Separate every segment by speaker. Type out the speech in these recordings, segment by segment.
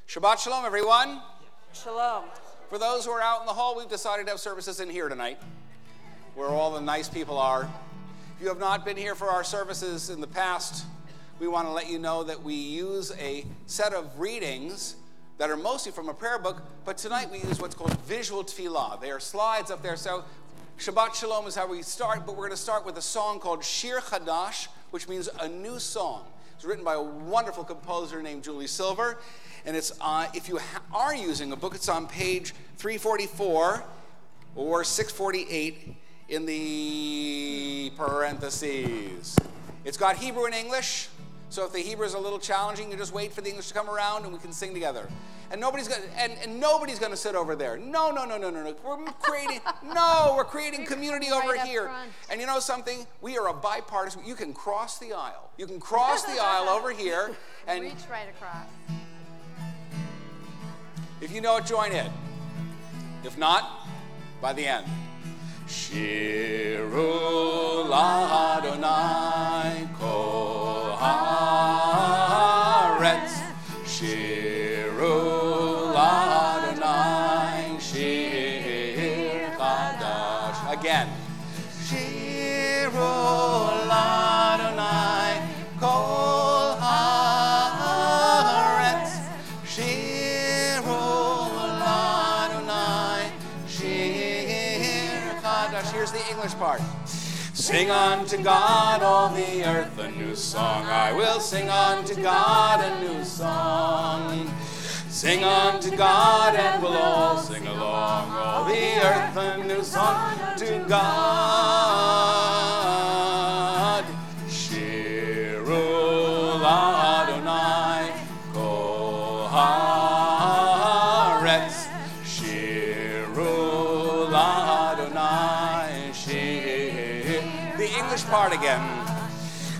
Speaker 1: Shabbat shalom, everyone.
Speaker 2: Shalom.
Speaker 1: For those who are out in the hall, we've decided to have services in here tonight, where all the nice people are. If you have not been here for our services in the past, we want to let you know that we use a set of readings that are mostly from a prayer book, but tonight we use what's called visual tefillah. There are slides up there, so Shabbat shalom is how we start, but we're going to start with a song called Shir Chadash, which means a new song. It's written by a wonderful composer named Julie Silver, and it's if you are using a book, it's on page 344 or 648 in the parentheses. It's got Hebrew and English, so if the Hebrew is a little challenging, you just wait for the English to come around and we can sing together. And nobody's going to sit over there. No. We're creating community over here. Front. And you know something? We are a bipartisan. You can cross the aisle. You can cross the aisle over here and
Speaker 2: reach right across.
Speaker 1: If you know it, join in. If not, by the end. Shiru l'Adonai kol haaretz. Shiru l'Adonai shir chadash. Again. Shiru l'Adonai kol haaretz. Shiru l'Adonai shir chadash. Here's the English part. Sing unto God, all the earth, a new song. I will sing unto God a new song. Sing unto God, and we'll all sing along. All the earth, a new song to God. Shiru l'Adonai kol haaretz. Shiru l'Adonai shir. The English part again.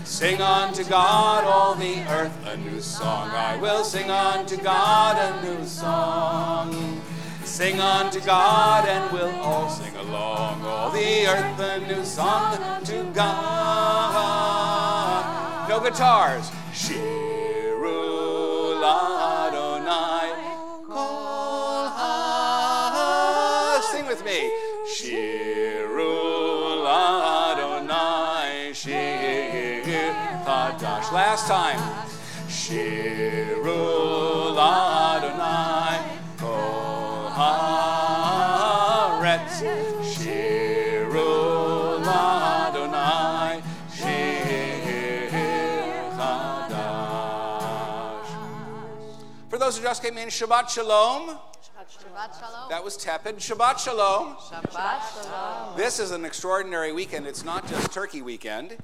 Speaker 1: Sing unto God, all the earth, a new song. I will sing unto God a new song. Sing unto God, and we'll all sing along. All the earth, a new song to God. No guitars. Shiru l'Adonai kol ha. Sing with me. Shiru l'Adonai shir chadash. Last time. Shiru l'Adonai kol haaretz. Shiru l'Adonai shir chadash. For those who just came in, Shabbat shalom.
Speaker 2: Shabbat shalom.
Speaker 1: That was tepid. Shabbat shalom.
Speaker 2: Shabbat shalom.
Speaker 1: This is an extraordinary weekend. It's not just Turkey weekend.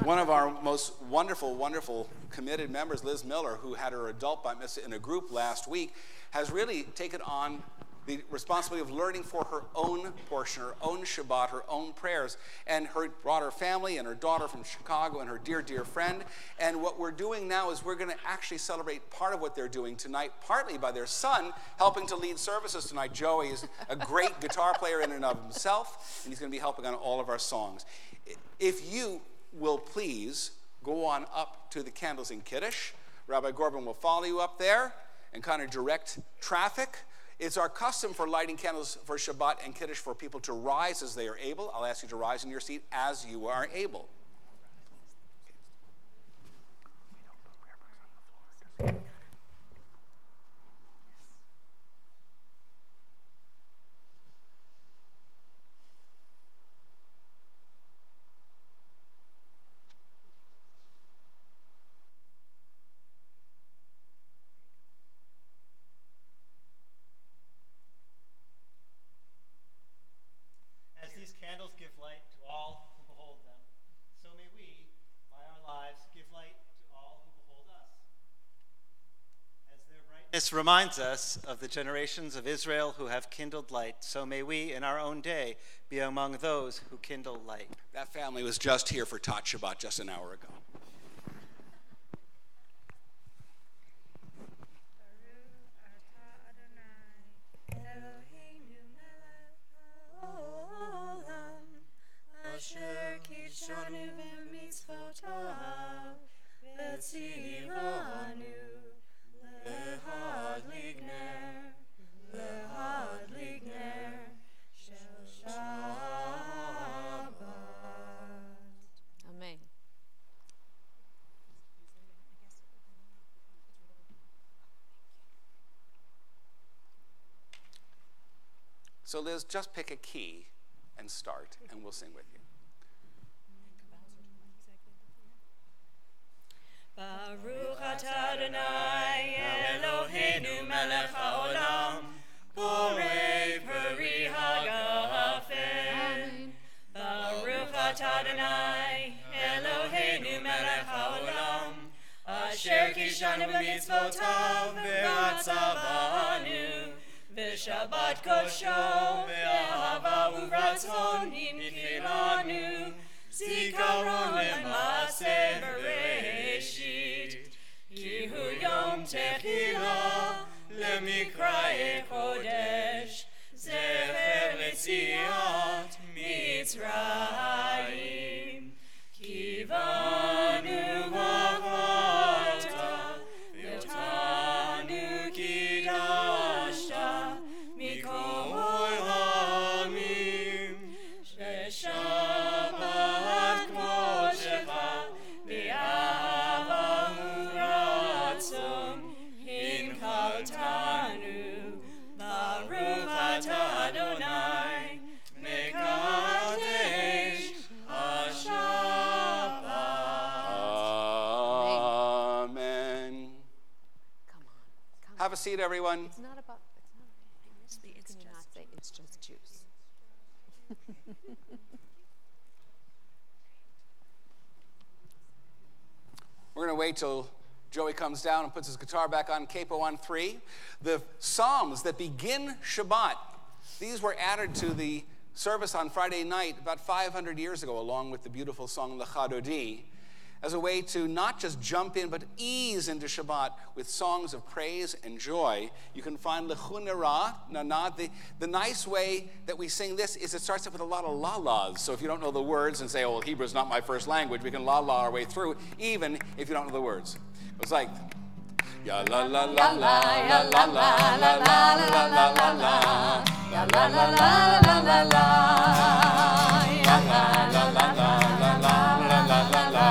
Speaker 1: One of our most wonderful, committed members, Liz Miller, who had her adult bat mitzvah in a group last week, has really taken on the responsibility of learning for her own portion, her own Shabbat, her own prayers. And brought her family and her daughter from Chicago and her dear, dear friend. And what we're doing now is we're going to actually celebrate part of what they're doing tonight, partly by their son helping to lead services tonight. Joey is a great guitar player in and of himself, and he's going to be helping on all of our songs. If you will please go on up to the candles in Kiddush. Rabbi Gorban will follow you up there and kind of direct traffic. It's our custom for lighting candles for Shabbat and Kiddush for people to rise as they are able. I'll ask you to rise in your seat as you are able.
Speaker 3: This reminds us of the generations of Israel who have kindled light. So may we, in our own day, be among those who kindle light.
Speaker 1: That family was just here for Tot Shabbat just an hour ago.
Speaker 4: Betzivanu, Leha
Speaker 1: So Liz, just pick a key and start, and we'll sing with you.
Speaker 4: Baruch atah Adonai Eloheinu melech haolam borei peri hagafen. Baruch atah Adonai Eloheinu melech haolam asher kishanu b'mitzvotav v'atzavanu v'shabbat kosho v'ahava uvratzon nimchilanu zikaron lema'aseh bereshit ki hu yom techila lemikraye kodesh zecher letziat Mitzrayim kivanu v'avarta v'otanu kidashta mikol ha'amim sheshabbat k'moshecha v'ahava uratzon hinchaltanu Baruch atah Adonai mekadesh ha'Shabbat.
Speaker 1: Amen.
Speaker 2: Come on.
Speaker 1: Have a seat, everyone.
Speaker 2: It's not about, it's not, you cannot say it's just juice.
Speaker 1: We're going to wait till Joey comes down and puts his guitar back on, capo on 3. The Psalms that begin Shabbat, these were added to the service on Friday night about 500 years ago, along with the beautiful song Lecha Dodi, as a way to not just jump in, but ease into Shabbat with songs of praise and joy. You can find Lechu Nera, Nana. The nice way that we sing this is it starts up with a lot of la-las. So if you don't know the words and say, oh, well, Hebrew's not my first language, we can la-la our way through, even if you don't know the words. It's like, ya la la la la, la la la la la la la la la, ya la la la la la la, ya la la la la la la la la la la.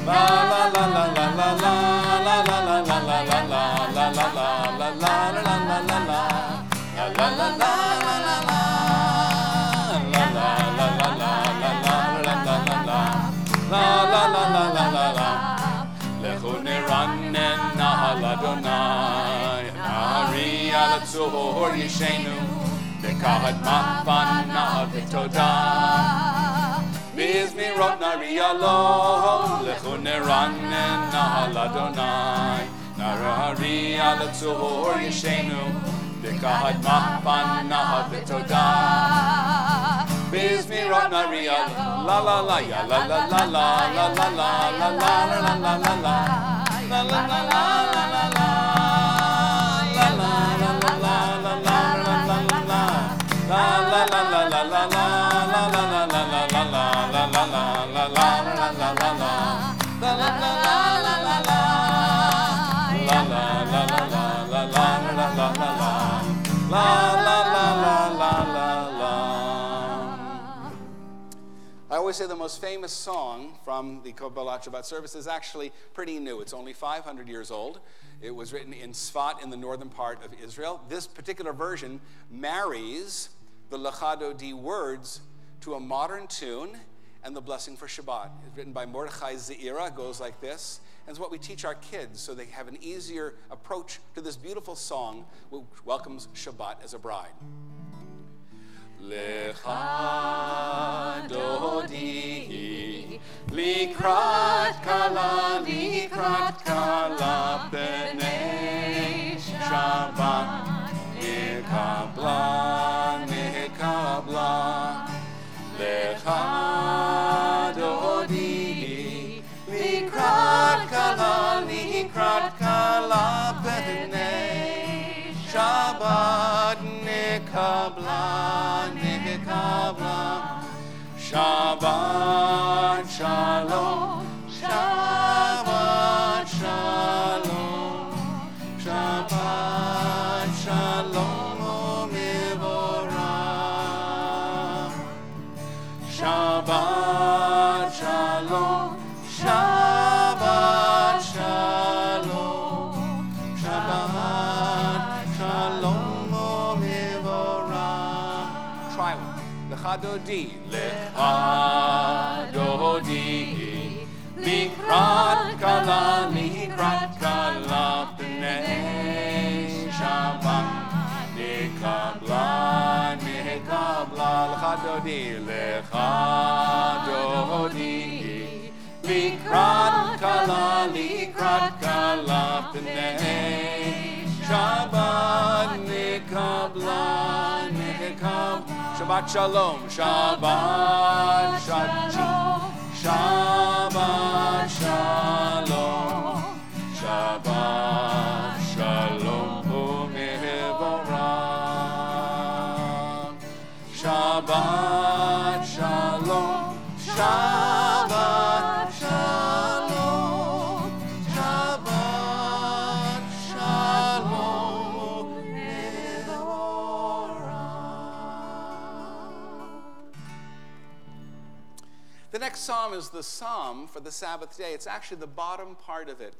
Speaker 1: La la la la la la la la la la la la la la la la la la la la. La la la la la la la. La la la la la la la la la. La la la la la la la. Lechu neranen nahal Adonai, nahari al tzor yishenu, bekahat ma'van nahal v'todah. Bizmirot nari alo, lechu neranen nahal Adonai, nahari al tzor yishenu, bekahat ma'van nahal v'todah. Bizmirot nari alo, la la la ya la la la la la la la la la la la la la la la la la la la. I always say the most famous song from the Kabbalat Shabbat service is actually pretty new. It's only 500 years old. It was written in Sfat in the northern part of Israel. This particular version marries the Lecha Dodi words to a modern tune and the blessing for Shabbat. It's written by Mordechai Zeira. It goes like this. And it's what we teach our kids so they have an easier approach to this beautiful song which welcomes Shabbat as a bride. Lecha Dodi likrat kala b'nei Shabbat nekabla Lecha Dodi likrat kala b'nei Shabbat nekabla Shabbat Shalom, Shabbat Shalom, Shabbat Shalom U'Mevorach. Shabbat Shalom, Shabbat Shalom, Shabbat Shalom U'Mevorach. Lecha dodi.
Speaker 4: Lecha dodi. Likrat kala b'nei Shabbat. Nikabla.
Speaker 1: Lecha dodi.
Speaker 4: Likrat kala b'nei Shabbat. Nikabla.
Speaker 1: Shabbat shalom.
Speaker 4: Shabbat shalom. Shabbat shalom. Shabbat shalom u'mevorach. Shabbat shalom. Shabbat shalom. Shabbat shalom u'mevorach.
Speaker 1: The next psalm is the psalm for the Sabbath day. It's actually the bottom part of it.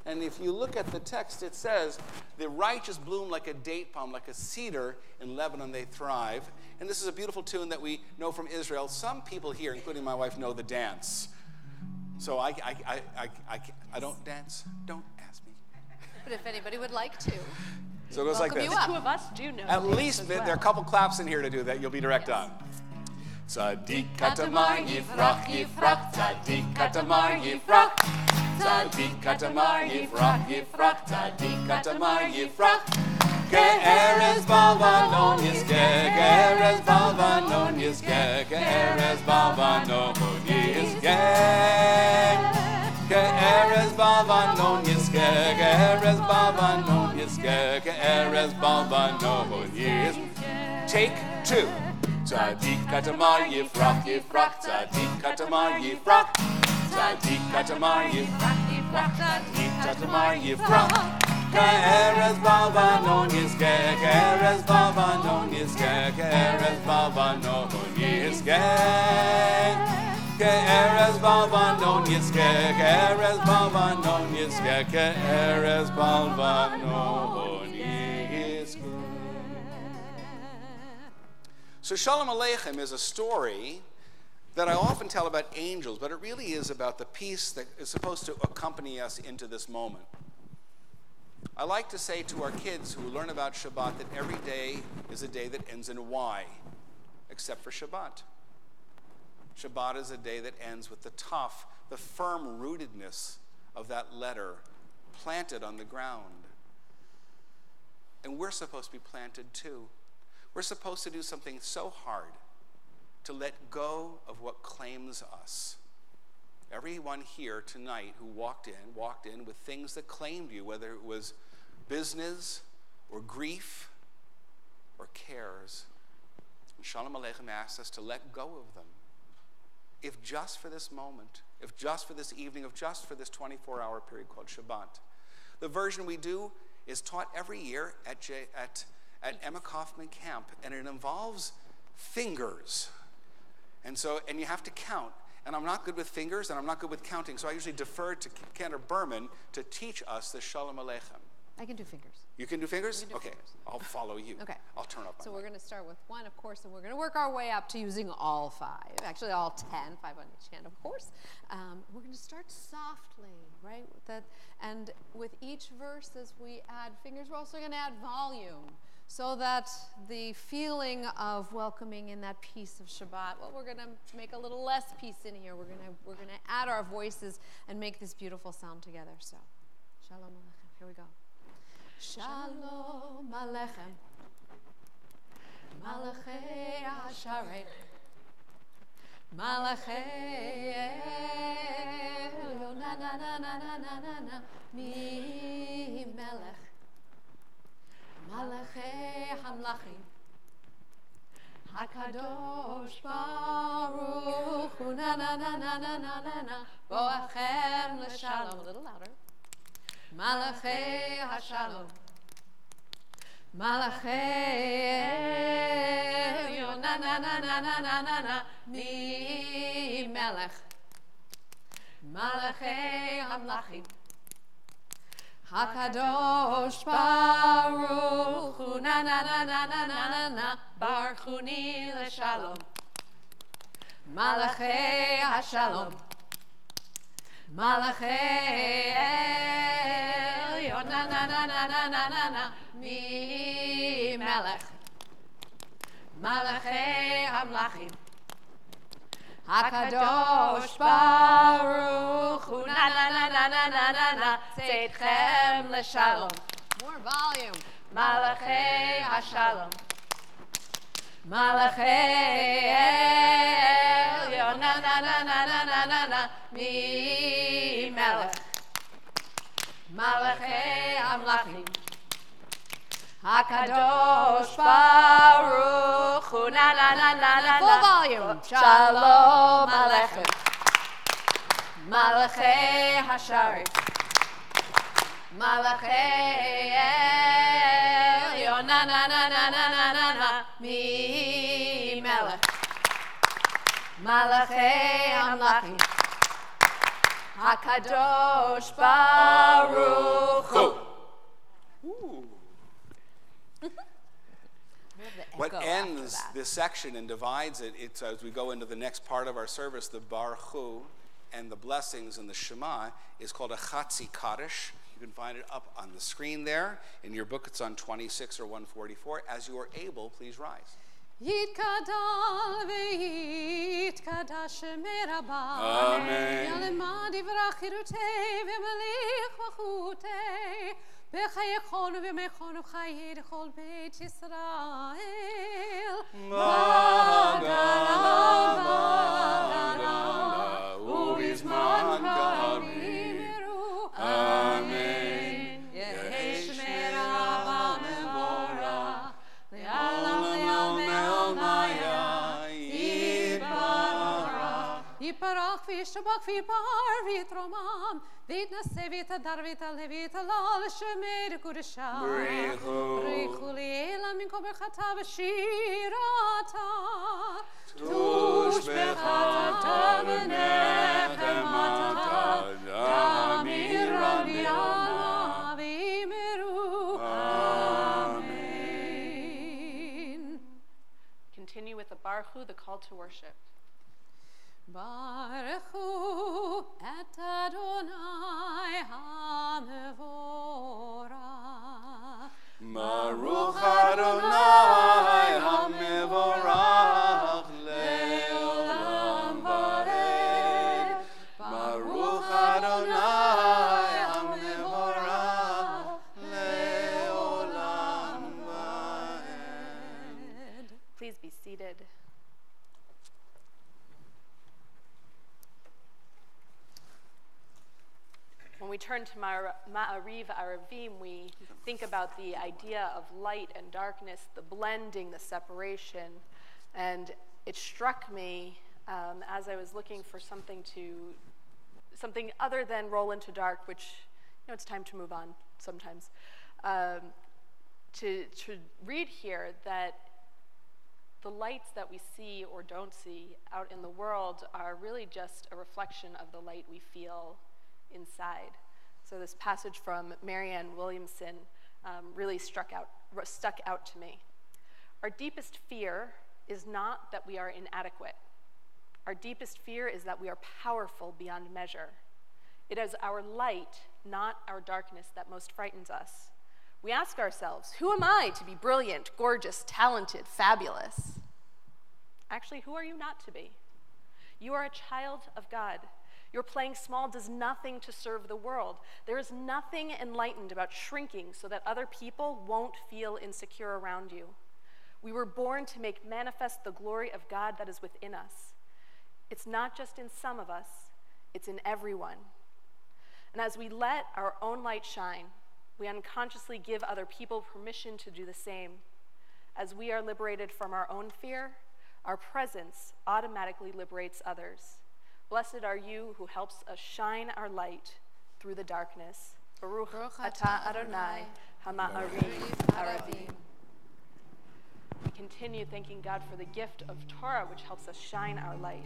Speaker 1: And if you look at the text, it says, the righteous bloom like a date palm, like a cedar in Lebanon they thrive. And this is a beautiful tune that we know from Israel. Some people here, including my wife, know the dance. So I don't dance. Don't ask me.
Speaker 2: But if anybody would like to,
Speaker 1: So it goes like this.
Speaker 2: welcome you up.
Speaker 5: Two of us do know.
Speaker 1: At
Speaker 5: these
Speaker 1: least
Speaker 5: as
Speaker 1: there
Speaker 5: well.
Speaker 1: are a couple claps in here to do that. You'll be direct on.
Speaker 4: Tzadik katamar yifrach yifrach, tzadik katamar yifrach, tzadik katamar yifrach yifrach, tzadik katamar yifrach. Ke'erez balvanon yizkeh, ke'erez balvanon yizkeh, ke'erez balvanon yizkeh. Ke'erez balvanon yizkeh, ke'erez balvanon yizkeh, ke'erez balvanon yizkeh.
Speaker 1: Take two.
Speaker 4: Tzadik katamar yifrach yifrach, tzadik katamar yifrach, tzadik katamar yifrach yifrach, tzadik katamar yifrach. Ke'erez balvanon yizkeh, ke'erez balvanon yizkeh, ke'erez balvanon yizkeh. Ke'erez balvanon yizkeh, ke'erez balvanon yizkeh, ke'erez balvanon yizkeh.
Speaker 1: So Shalom Aleichem is a story that I often tell about angels, but it really is about the peace that is supposed to accompany us into this moment. I like to say to our kids who learn about Shabbat that every day is a day that ends in Y, except for Shabbat. Shabbat is a day that ends with the tough, the firm rootedness of that letter planted on the ground. And we're supposed to be planted too. We're supposed to do something so hard to let go of what claims us. Everyone here tonight who walked in with things that claimed you, whether it was business or grief or cares. And Shalom Aleichem asks us to let go of them. If just for this moment, if just for this evening, if just for this 24-hour period called Shabbat. The version we do is taught every year at Emma Kaufman Camp, and it involves fingers. And you have to count. And I'm not good with fingers, and I'm not good with counting, so I usually defer to Cantor Berman to teach us the Shalom Aleichem.
Speaker 2: I can do fingers.
Speaker 1: You can do fingers?
Speaker 2: You can do
Speaker 1: Okay,
Speaker 2: fingers.
Speaker 1: I'll follow you.
Speaker 2: Okay.
Speaker 1: I'll turn up.
Speaker 2: So we're going to start with one, of course, and we're going to work our way up to using all five. Actually, all 10, 5 on each hand, of course. We're going to start softly, right? And with each verse, as we add fingers, we're also going to add volume, so that the feeling of welcoming in that peace of Shabbat, well, we're going to make a little less peace in here. We're going to add our voices and make this beautiful sound together. So, Shalom Aleichem. Here we go. Shalom Aleichem, Malachei Hasharei, Malachei Elyon, na na na na na na na na, mi Melech, Malachei Hamlachim, Hakadosh Baruch Hu, na na na na na na na na, Boachem l'Shalom. A little louder. Malachei Hashalom, Malachei Elyon, na na na na na na na na, mi Melech, Malachei Hamlachim, Hakadosh Baruch Hu na na na na na na na na Baruch Hu ni leshalom Malachei Hashalom Malachei Elyon na na na na na na na na Mi Melech Malachei Hamlachim Hakadosh Baruch Hu na na na na na na na na Tzedchem leshalom. More volume. Malachei Hashalom. Malachei Elyon na na na na na na na na Mi Melech Malachei Hamlachim Hakadosh Baruch Hu na na na na na na. Full volume. Shalom Aleichem. Malachei Hasharim. Malachei Elyon na na na na na na na na. Mi Melech. Malachei Hamlachim. Hakadosh Baruch Hu.
Speaker 1: What ends this section and divides it, it's as we go into the next part of our service, the Baruch Hu and the blessings and the Shema, is called a Chatzi Kaddish. You can find it up on the screen there. In your book, it's on 26 or 144. As you are able, please rise.
Speaker 2: Yitkadal veyitkadash merabah.
Speaker 1: Amen.
Speaker 2: Yalemad yivrach chirutei v'melich v'chutei. B'chayechon v'mechon v'chayed chol beit Yisrael. Magala, u'bizman karimeru. Amen. Yehesh merabah mevorah. Le'alam Yiparach v'yishabach v'yipar v'yitromam v'yitnaseh v'yitadar v'yitaleh v'yitalal shemer kudeshah B'richu li'elam min kol berchata v'shirata Tush bechata v'nechemata Damira v'yala v'imeru Amen.
Speaker 5: Continue with the Baruch Hu, the call to worship.
Speaker 2: Baruch Hu et Adonai HaMevorach.
Speaker 4: Baruch Adonai HaMevorach Le'olam Vaed. Baruch Adonai HaMevorach Le'olam Vaed.
Speaker 5: Please be seated. When we turn to Ma'ariv Aravim, we think about the idea of light and darkness, the blending, the separation. And it struck me as I was looking for something other than roll into dark, which, it's time to move on sometimes, to read here that the lights that we see or don't see out in the world are really just a reflection of the light we feel inside. So this passage from Marianne Williamson really stuck out to me. Our deepest fear is not that we are inadequate. Our deepest fear is that we are powerful beyond measure. It is our light, not our darkness, that most frightens us. We ask ourselves, who am I to be brilliant, gorgeous, talented, fabulous? Actually, who are you not to be? You are a child of God. Your playing small does nothing to serve the world. There is nothing enlightened about shrinking so that other people won't feel insecure around you. We were born to make manifest the glory of God that is within us. It's not just in some of us, it's in everyone. And as we let our own light shine, we unconsciously give other people permission to do the same. As we are liberated from our own fear, our presence automatically liberates others. Blessed are you who helps us shine our light through the darkness. Baruch atah Adonai hama'ariv aravim. We continue thanking God for the gift of Torah, which helps us shine our light.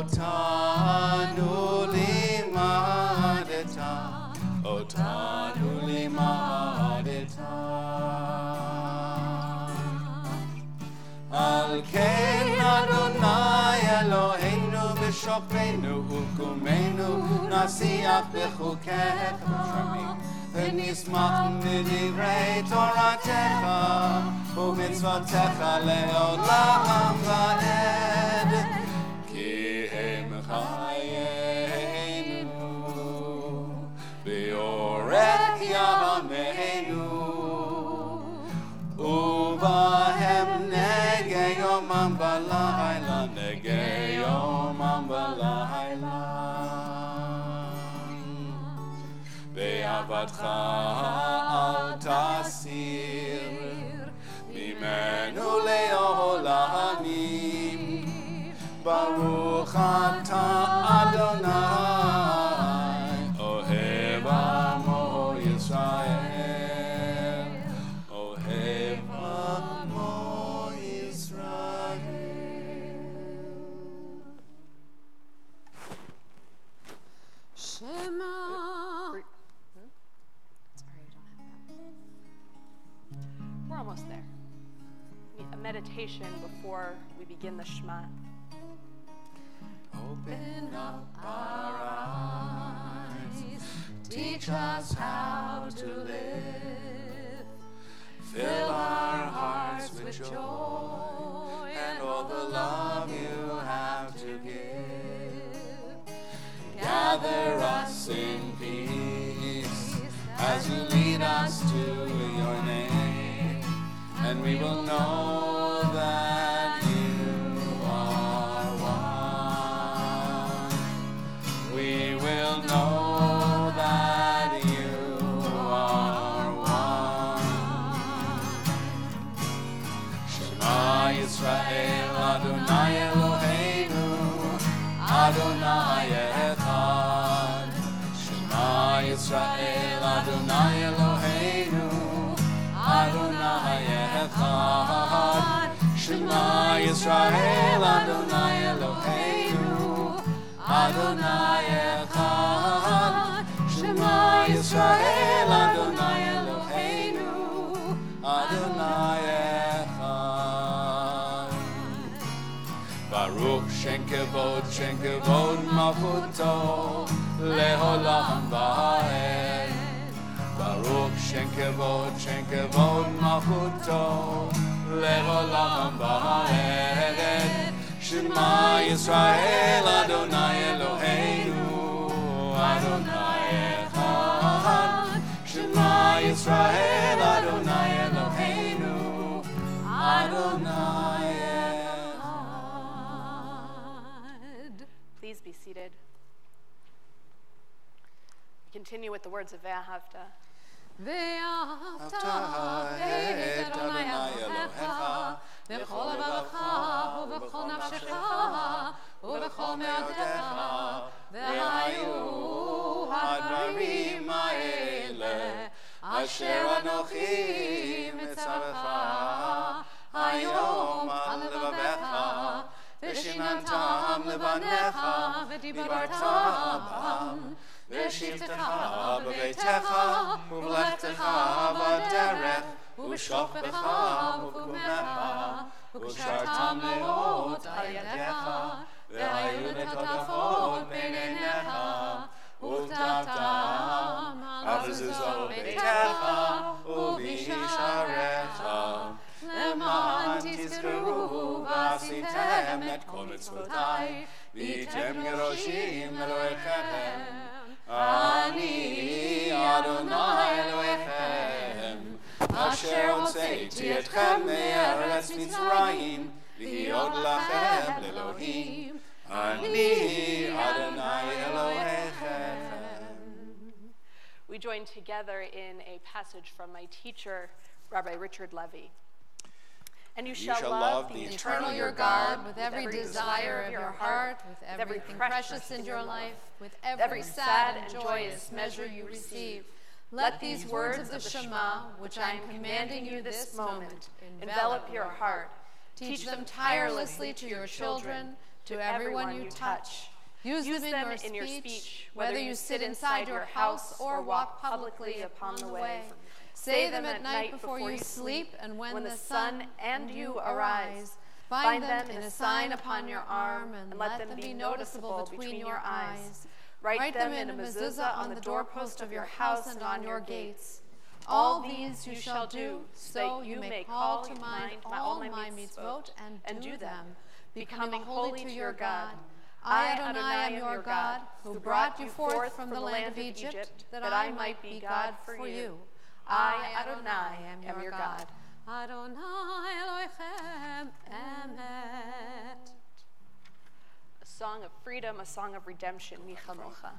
Speaker 4: אותנו לימדת, אותנו לימדת. על כן אדוני אלוהינו בשוכבנו וקומנו נשיח בחוקיך ונשמח מדברי תורתך ומצוותיך לעולם ועד, כי הם חיינו באורך ימינו ובהם נגי יומם בלילה, נגי יומם בלילה. בעבדך אל תסיר ממנו לעולמים, ברוך אתה אדוני אוהב עמו ישראל, אוהב עמו ישראל.
Speaker 2: Shema.
Speaker 5: We're almost there. A meditation before we begin the Shema.
Speaker 4: Open up our eyes, teach us how to live, fill our hearts with joy and all the love you have to give. Gather us in peace as you lead us to your name, and we will know that you are one. We will know that you are one. Shema Yisrael Adonai Eloheinu Adonai Echad. Shema Yisrael Adonai Eloheinu Adonai Echad. Shema Yisrael Adonai Eloheinu Adonai Echad. Shema Yisrael Adonai Eloheinu Adonai Echad. Baruch Shen Kevod Malchuto Leolam Va'ed. Baruch Shen Kevod Malchuto Leolam Va'ed. Shema Yisrael Adonai Eloheinu Adonai Echad. Shema Yisrael Adonai Eloheinu Adonai Echad.
Speaker 5: Please be seated. We continue with the words of Ve'ahavta.
Speaker 2: ואהבת את אדוני אלוהיך בכל לבבך ובכל נפשך ובכל מאודיך, והיו הדברים האלה אשר אנוכי מצווך היום על לבבך, ושיננתם לבניך ודיברת בם, ושבתך בביתך ובלכתך בדרך ובשוכבך ובקומך, וקשרתם מאוד על ידיך, והיו לטוטפות בין עיניך, וכתבתם על מזוזות ביתך ובשעריך, למען תזכרו ועשיתם את כל מצוותיי, והייתם כראשים אלוהיכם. אני אדוני אלוהיכם, אשר הוצאתי אתכם מארץ מצרים, להיות לכם לאלוהים. אני אדוני אלוהיכם.
Speaker 5: We join together in a passage from my teacher, Rabbi Richard Levy. And you shall love the eternal your God with every desire of your heart, with everything precious in your life, with every sad and joyous measure you receive. Let these words of the Shema, which I am commanding you this moment, envelop your heart. Teach them tirelessly to your children.
Speaker 2: to everyone you touch. Use them in your speech, whether you sit inside your house or walk publicly upon the way. Say them at night before you sleep, and when the sun and you arise. Bind them in a sign upon your arm, and let them be noticeable between your eyes. Write them in a mezuzah on the doorpost of your house and on your gates. All these you shall do, so you may call to mind all my mitzvot and do them, becoming holy to your God. I, Adonai, am your God, who brought you forth from the land of Egypt, that I might be God for you. I, Adonai, am your God. Adonai Elohechem Emet.
Speaker 5: A song of freedom, a song of redemption, Michamocha.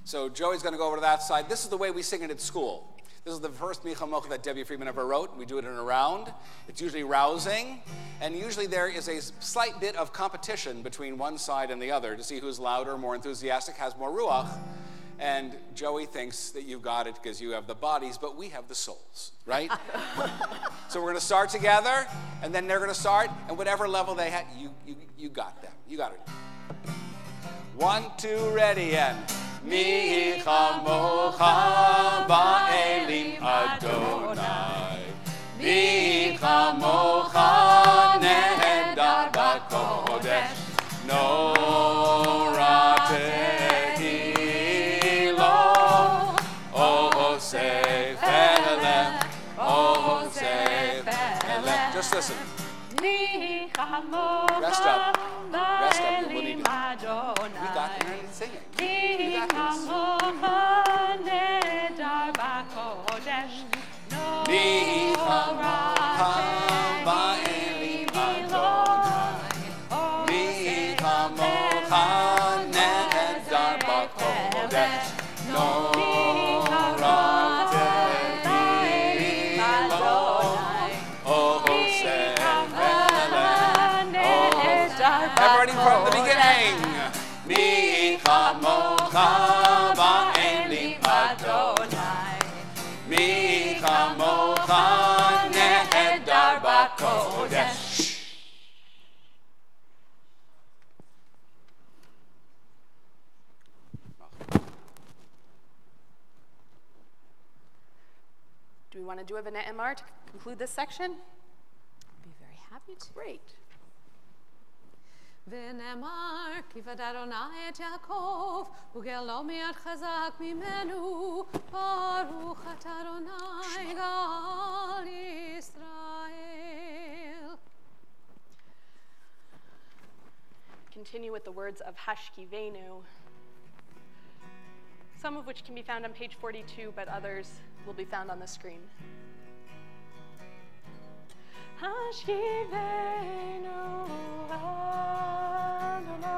Speaker 1: So Joey's going to go over to that side. This is the way we sing it at school. This is the first Michamocha that Debbie Friedman ever wrote. We do it in a round. It's usually rousing, and usually there is a slight bit of competition between one side and the other to see who's louder, more enthusiastic, has more ruach. And Joey thinks that you've got it because you have the bodies, but we have the souls, right? So we're going to start together, and then they're going to start, and whatever level they had, you got them. You got it. 1, 2, ready, and Mi chamocha ba'elim Adonai. Mi chamocha nehedar b'kodesh. Norah tehilo. Osef elem. Osef elem. Just listen. Rest up. Rest up. You will need it. We got the night singing. You got this. Everybody from the beginning. Mi chamocha ba'elim Adonai. Mi chamocha nehedar b'kodesh.
Speaker 5: Do we want to do a V'nei Emar to conclude this section?
Speaker 2: I'd be very happy to.
Speaker 5: Great.
Speaker 2: ונאמר כי פדה אדוני את יעקב וגאלו מיד חזק ממנו ברוך אתה אדוני גאל ישראל.
Speaker 5: Continue with the words of Hashkivenu, some of which can be found on page 42, but others will be found on the screen. Hashkivenu Adonai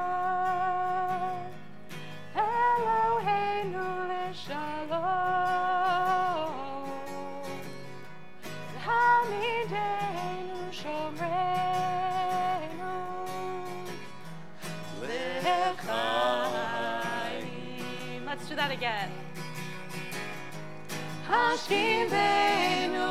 Speaker 5: Eloheinu leshalom Hamidenu shomreinu lechaim. Let's do that again. Hashkivenu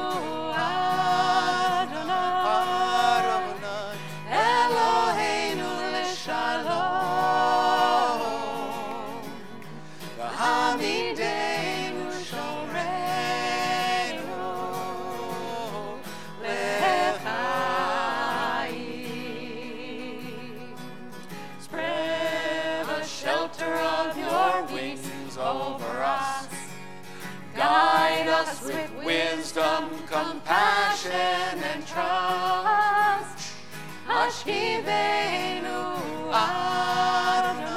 Speaker 5: with wisdom, compassion, and trust. Hashkivenu Adonai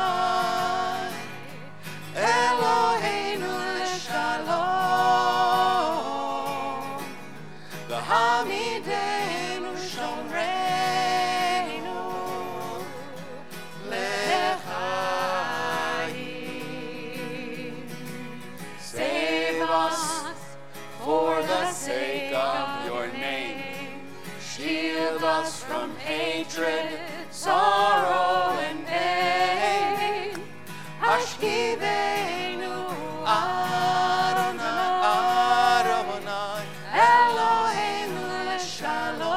Speaker 5: Eloheinu leshalom V'hamidenu shomreinu lechaim. Save us for the sake of your name. Shield us from hatred, sorrow, and pain. Hashkivenu Adonai Eloheinu leshalom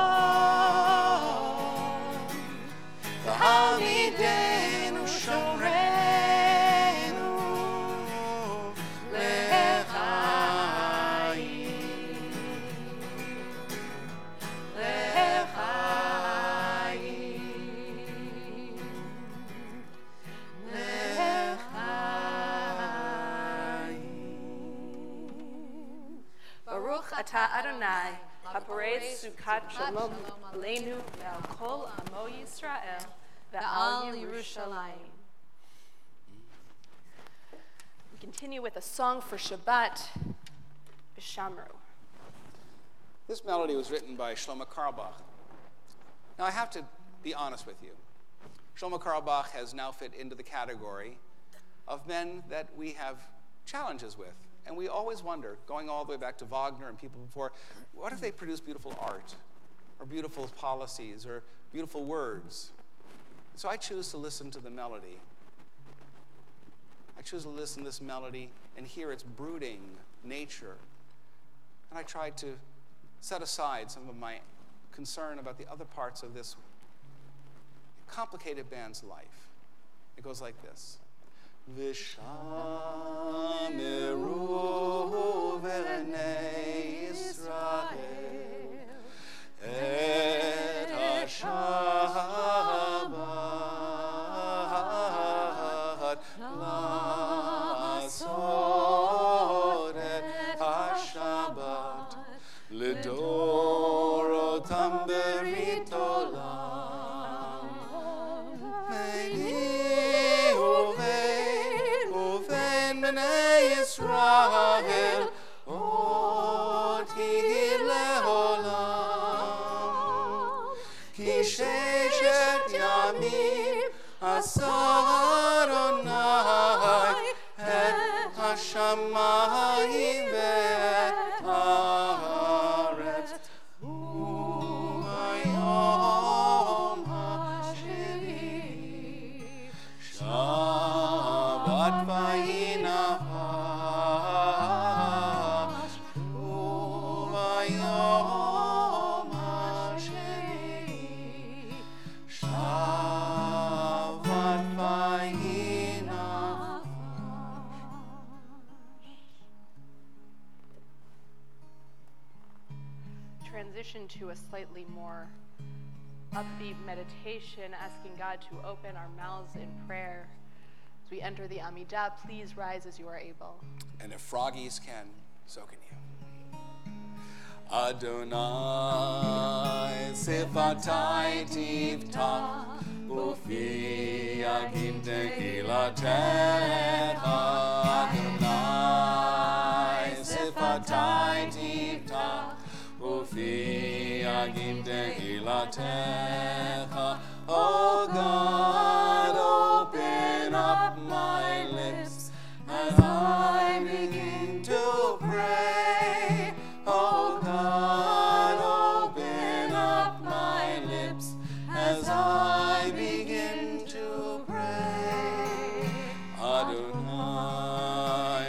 Speaker 5: V'hamidenu Baruch atah Adonai, haporez sukat shalom aleinu ve'al kol amo Yisrael ve'al Yerushalayim. We continue with a song for Shabbat, B'Shamru.
Speaker 1: This melody was written by Shlomo Carlebach. Now, I have to be honest with you. Shlomo Carlebach has now fit into the category of men that we have challenges with. And we always wonder, going all the way back to Wagner and people before, what if they produce beautiful art or beautiful policies or beautiful words? So I choose to listen to the melody. I choose to listen to this melody and hear its brooding nature. And I try to set aside some of my concern about the other parts of this complicated band's life. It goes like this. V'shameru v'nei Yisrael et ha-Shabbat la'asod et ha-Shabbat l'dorotam berit olam meini uven b'nei Yisrael oti le'olam ki sheshet yamim asa Adonai et hashamayim ve'et haaretz u'bayom hashvi Shabbat vayinachash u'bayom hashvi Shabbat vayinachash.
Speaker 5: Transition to a slightly more upbeat meditation, asking God to open our mouths in prayer. As we enter the Amidah, please rise as you are able.
Speaker 1: And if froggies can, so can you. Adonai sifatai tivtach ufi yagim tehilatecha. Adonai sifatai tivtach ufi yagim tehilatecha. Oh God, open up my lips as I begin to pray. Oh God, open up my lips as I begin to pray. Adonai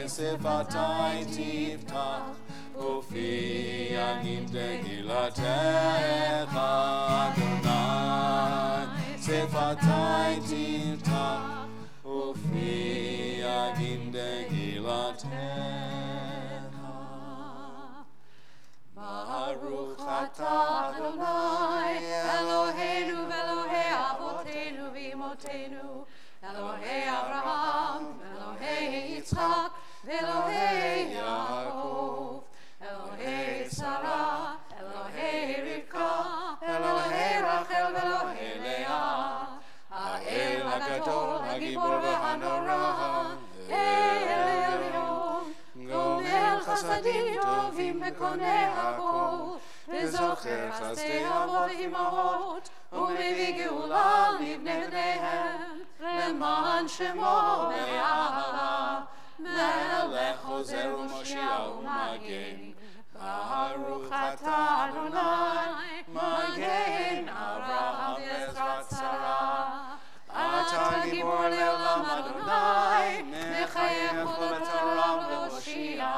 Speaker 1: sifatai tivtach ufi yagim tehilatecha. Adonai sifatai tivtach ufi yagim tehilatecha. Baruch atah Adonai Eloheinu v'Elohei avoteinu v'imotenu Elohei Abraham Elohei Yitzchak v'Elohei Yaakov Elohei Sarah Elohei Rivka Elohei Rachel v'Elohei Leah Ha'el HaGadol HaGibor v'Hanora El Elyon Gomel Chasadim Tovim Bekonei HaKol V'zocher Chasdei Avot V'imahot U'mevii Geula Livnei Bneihem Leman Shemo Be'ahava Melech Chozer u'Moshiach u'Magen Baruch atah Adonai Magen Avraham v'Ezrat Sarah Atah Gibor Le'olam Adonai Mechayech Kol B'Torah V'Hoshia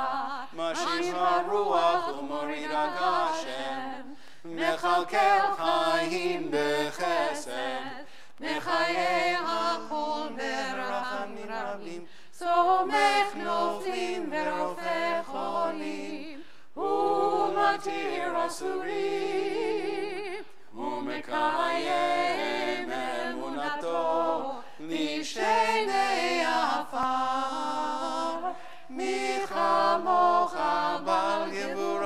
Speaker 1: Mashiach HaRuach u'Morid HaGashem Mechalkel Chaim B'Chesed Mechayeh HaKol B'Rachamim Rabim Somech Noflim V'Rofeh Cholim U'Matir Asurim U'Mekayem Emunato Lishenei Afar Michamocha Bal Gevur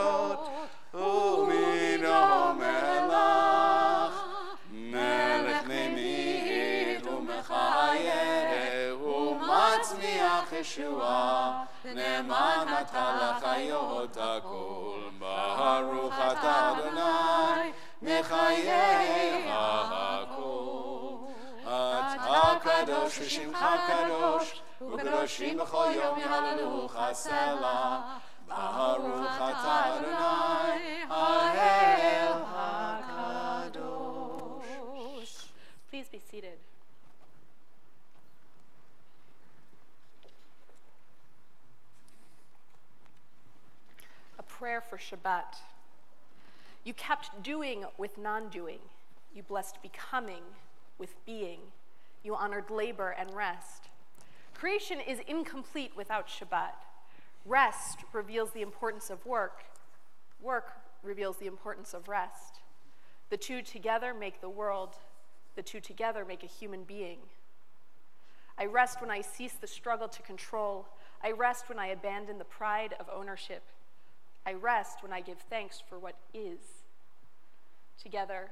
Speaker 4: Yeshua, Ne'eman ata lechayot hakol, Baruch ata Adonai, mechayeh hakol. Ata kadosh v'shimcha kadosh, u'kadoshim b'chol yom yahallelu chasela, Baruch ata Adonai, ha'el hakadosh.
Speaker 5: Please be seated. A prayer for Shabbat. You kept doing with non-doing. You blessed becoming with being. You honored labor and rest. Creation is incomplete without Shabbat. Rest reveals the importance of work. Work reveals the importance of rest. The two together make the world. The two together make a human being. I rest when I cease the struggle to control. I rest when I abandon the pride of ownership. I rest when I give thanks for what is. Together,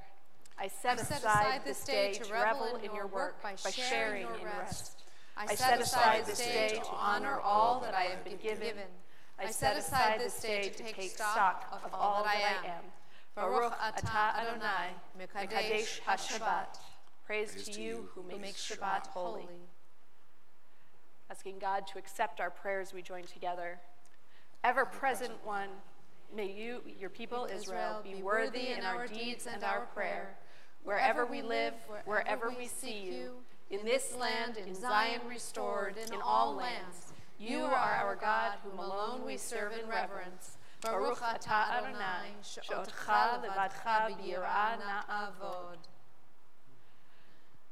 Speaker 5: I set aside this day to revel in your work by sharing in rest. I set aside this day to honor all that I have been given. I set aside this day to take stock of all that I am. Baruch atah Adonai, Mekadesh HaShabbat. Praise to you who makes Shabbat holy. Asking God to accept our prayers, we join together. Ever-present one, may you, your people Israel, be worthy in our deeds and our prayer. Wherever we live, wherever we see you, in this land, in Zion restored, in all lands, you are our God, whom alone we serve in reverence. Baruch atah Adonai, she'otcha levadcha b'yirah na'avod.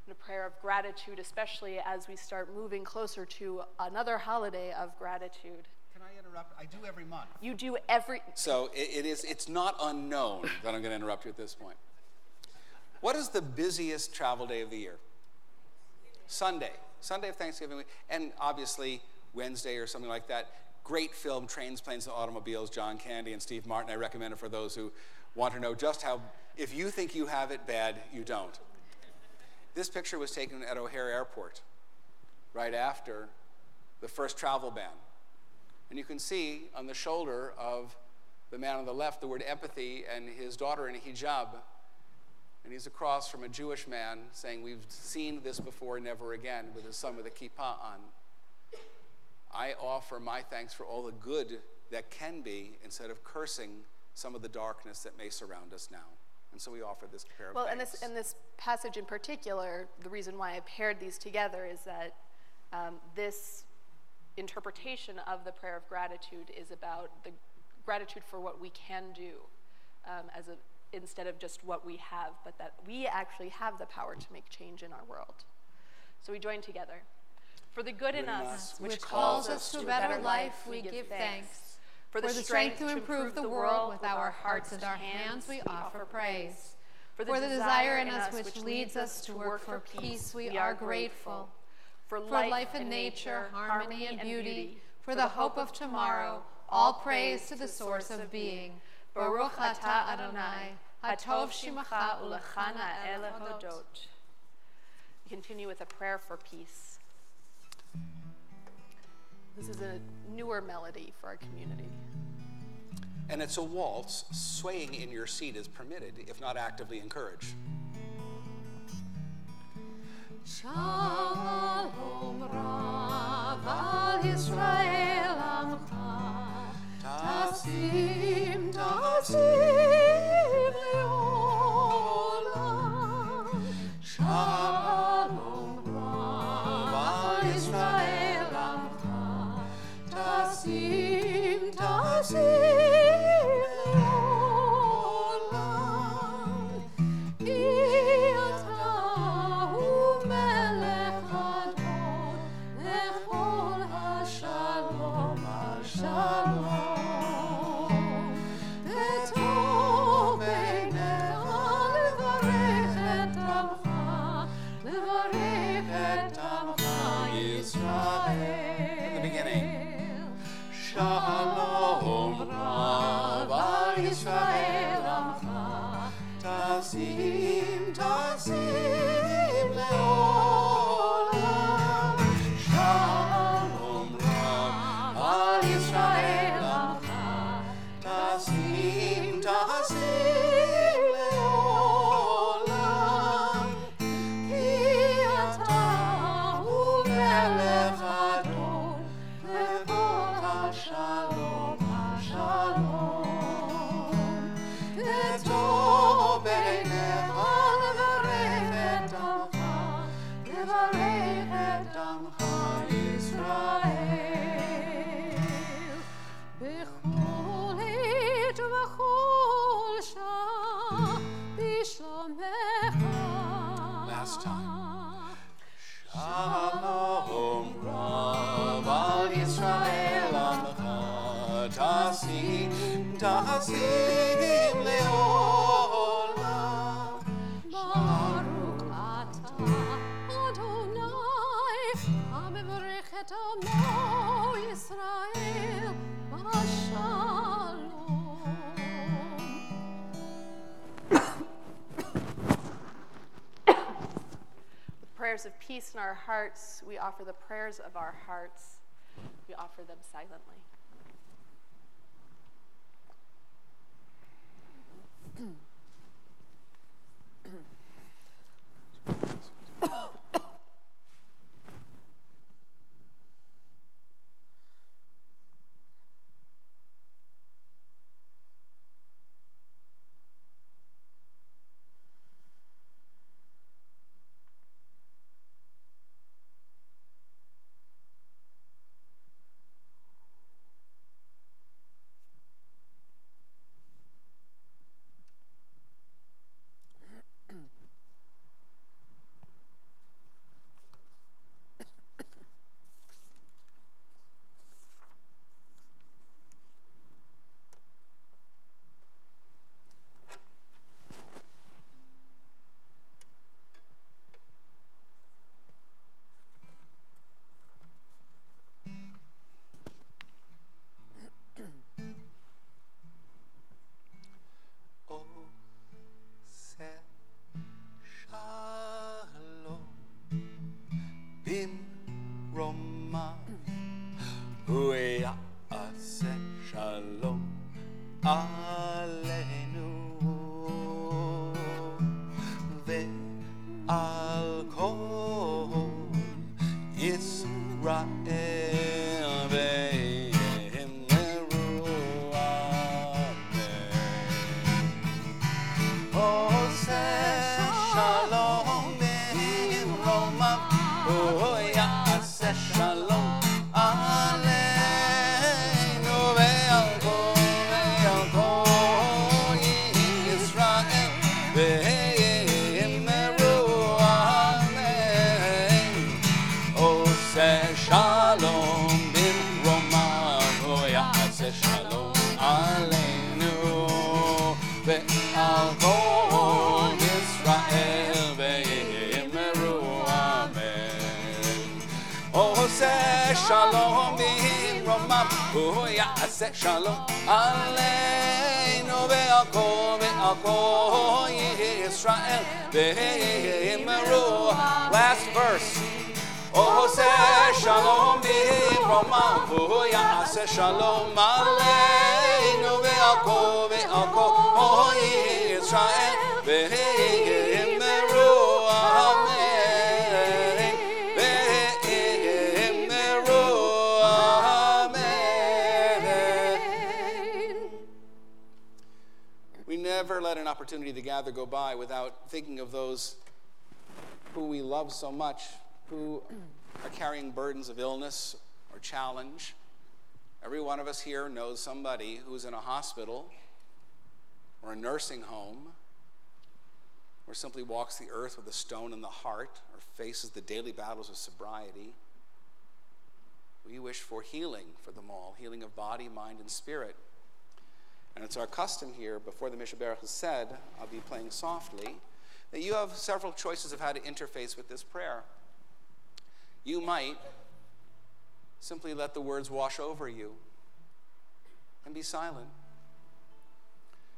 Speaker 5: And a prayer of gratitude, especially as we start moving closer to another holiday of gratitude.
Speaker 1: Can I interrupt? I do every month.
Speaker 5: You do every...
Speaker 1: So it's not unknown that I'm going to interrupt you at this point. What is the busiest travel day of the year? Sunday of Thanksgiving week, and obviously Wednesday or something like that. Great film, Trains, Planes, and Automobiles, John Candy and Steve Martin. I recommend it for those who want to know just how, if you think you have it bad, you don't. This picture was taken at O'Hare Airport right after the first travel ban. And you can see on the shoulder of the man on the left the word empathy and his daughter in a hijab. And he's across from a Jewish man saying, we've seen this before, never again, with his son with a kippah on. I offer my thanks for all the good that can be instead of cursing some of the darkness that may surround us now. And so we offer this prayer of thanks.
Speaker 5: And this passage in particular, the reason why I paired these together is that this interpretation of the prayer of gratitude is about the gratitude for what we can do instead of just what we have, but that we actually have the power to make change in our world. So we join together. For the good in us, which calls us to a better life, we give thanks. For the strength to improve the world with our hearts and our hands, we offer praise. For the desire in us which leads us to work for peace, we are grateful. For life and nature, harmony and beauty, for the hope of tomorrow, all praise to the source of being. Baruch atah Adonai, hatov shimacha ulechana el hodot. We continue with a prayer for peace. This is a newer melody for our community.
Speaker 1: And it's a waltz. Swaying in your seat is permitted, if not actively encouraged.
Speaker 4: Shalom Rav al Yisrael Amcha, Tasim Leolam. Shalom Rav al Yisrael Amcha, Tasim Shalom Rav al Yisrael Amcha, Tasim Leolam. Shalom Rav
Speaker 1: Last time.
Speaker 4: Shalom Rav al Yisrael Amcha Tasim Leolam
Speaker 2: Baruch atah Adonai hamevarech et amo Yisrael b'shalom.
Speaker 5: With prayers of peace in our hearts, we offer the prayers of our hearts. We offer them silently.
Speaker 4: Shalom Bim Roma Hueyase Shalom Aleinu Ve'al Kol Yisrael Ve'imleru Amen Oseh Shalom Bim Roma Hueyase Shalom Aleinu Ve'al Kol Yisrael Ve'imleru Amen Oseh Shalom Bim Roma Hueyase Shalom Aleinu Ve'al Kol Yisrael Ve'imleru Amen Oseh Shalom Bim Roma Hueyase Shalom Aleinu Ve'al Kol Yisrael Ve'imleru. Last verse. Oseh Shalom Bim Roma Hueyase Shalom Aleinu Ve'al Kol Yisrael Ve'imleru Amen Ve'imleru Amen.
Speaker 1: We never let an opportunity to gather go by without thinking of those who we love so much, who are carrying burdens of illness or challenge. Every one of us here knows somebody who's in a hospital or a nursing home, or simply walks the earth with a stone in the heart, or faces the daily battles of sobriety. We wish for healing for them all, healing of body, mind, and spirit. And it's our custom here, before the Mishaberach is said, I'll be playing softly, that you have several choices of how to interface with this prayer. You might simply let the words wash over you and be silent.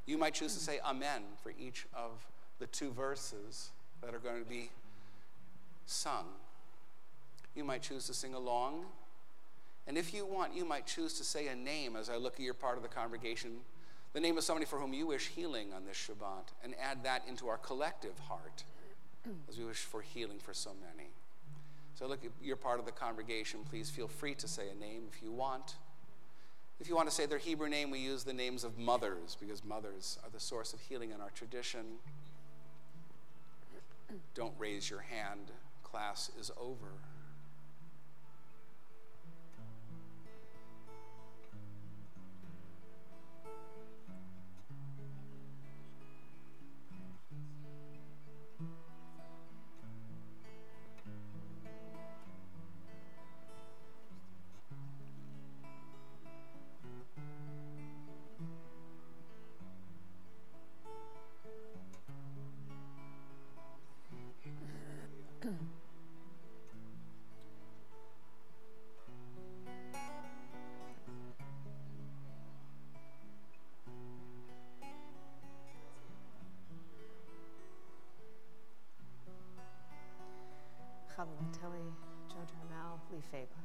Speaker 1: You might choose to say amen for each of the two verses that are going to be sung. You might choose to sing along. And if you want, you might choose to say a name as I look at your part of the congregation, the name of somebody for whom you wish healing on this Shabbat, and add that into our collective heart as we wish for healing for so many. So look at your part of the congregation. Please feel free to say a name if you want. If you want to say their Hebrew name, we use the names of mothers, because mothers are the source of healing in our tradition. Don't raise your hand. Class is over.
Speaker 2: Tilly, Joe Darmel, Lee Faba.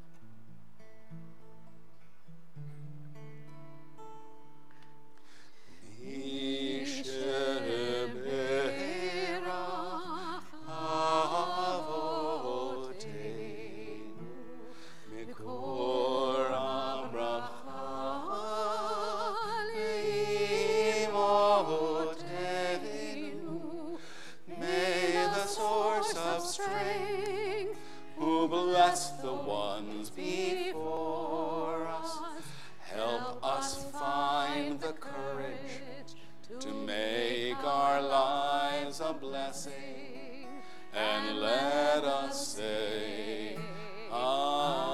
Speaker 4: Bless the ones before us. Help us find the courage to make our lives a blessing. And let us say, Amen.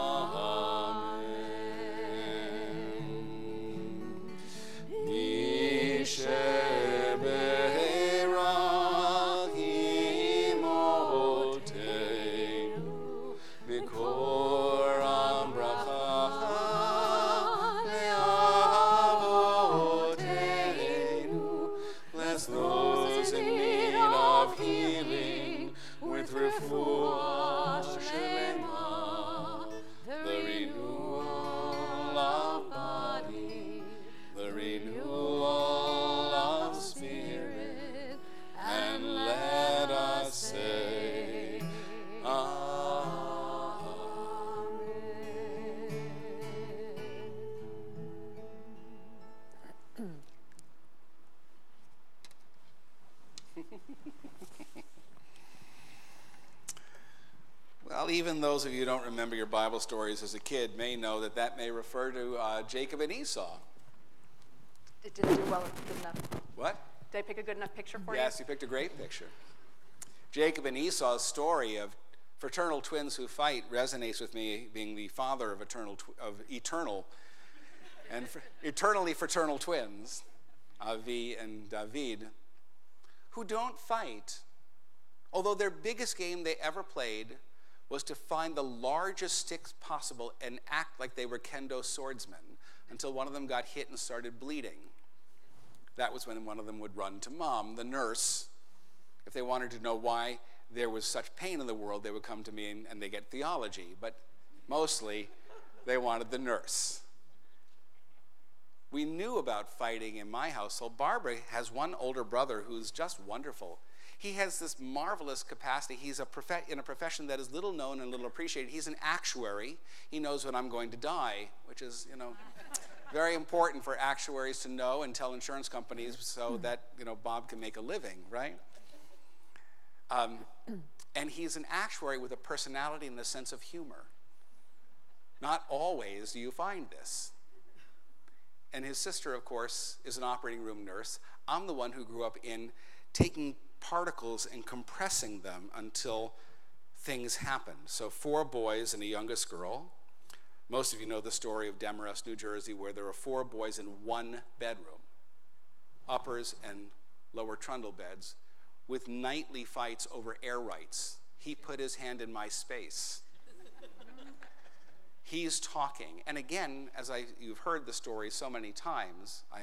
Speaker 4: Those in need of healing with refuah shlema, the renewal of body, the renewal of spirit, and let us say,
Speaker 1: Well, even those of you who don't remember your Bible stories as a kid may know that that may refer to Jacob and Esau.
Speaker 5: It didn't do well good enough.
Speaker 1: What?
Speaker 5: Did I pick a good enough picture for
Speaker 1: Yes, you picked a great picture. Jacob and Esau's story of fraternal twins who fight resonates with me, being the father of eternally fraternal twins, Avi and David, who don't fight, although their biggest game they ever played was to find the largest sticks possible and act like they were kendo swordsmen until one of them got hit and started bleeding. That was when one of them would run to mom, the nurse. If they wanted to know why there was such pain in the world, they would come to me and they get theology, but mostly they wanted the nurse. We knew about fighting in my household. Barbara has one older brother who's just wonderful. He has this marvelous capacity. He's in a profession that is little known and little appreciated. He's an actuary. He knows when I'm going to die, which is, very important for actuaries to know and tell insurance companies so that, Bob can make a living, right? And he's an actuary with a personality and a sense of humor. Not always do you find this. And his sister, of course, is an operating room nurse. I'm the one who grew up in taking particles and compressing them until things happened. So 4 boys and a youngest girl. Most of you know the story of Demarest, New Jersey, where there were 4 boys in one bedroom, uppers and lower trundle beds, with nightly fights over air rights. He put his hand in my space. He's talking. And again, you've heard the story so many times, I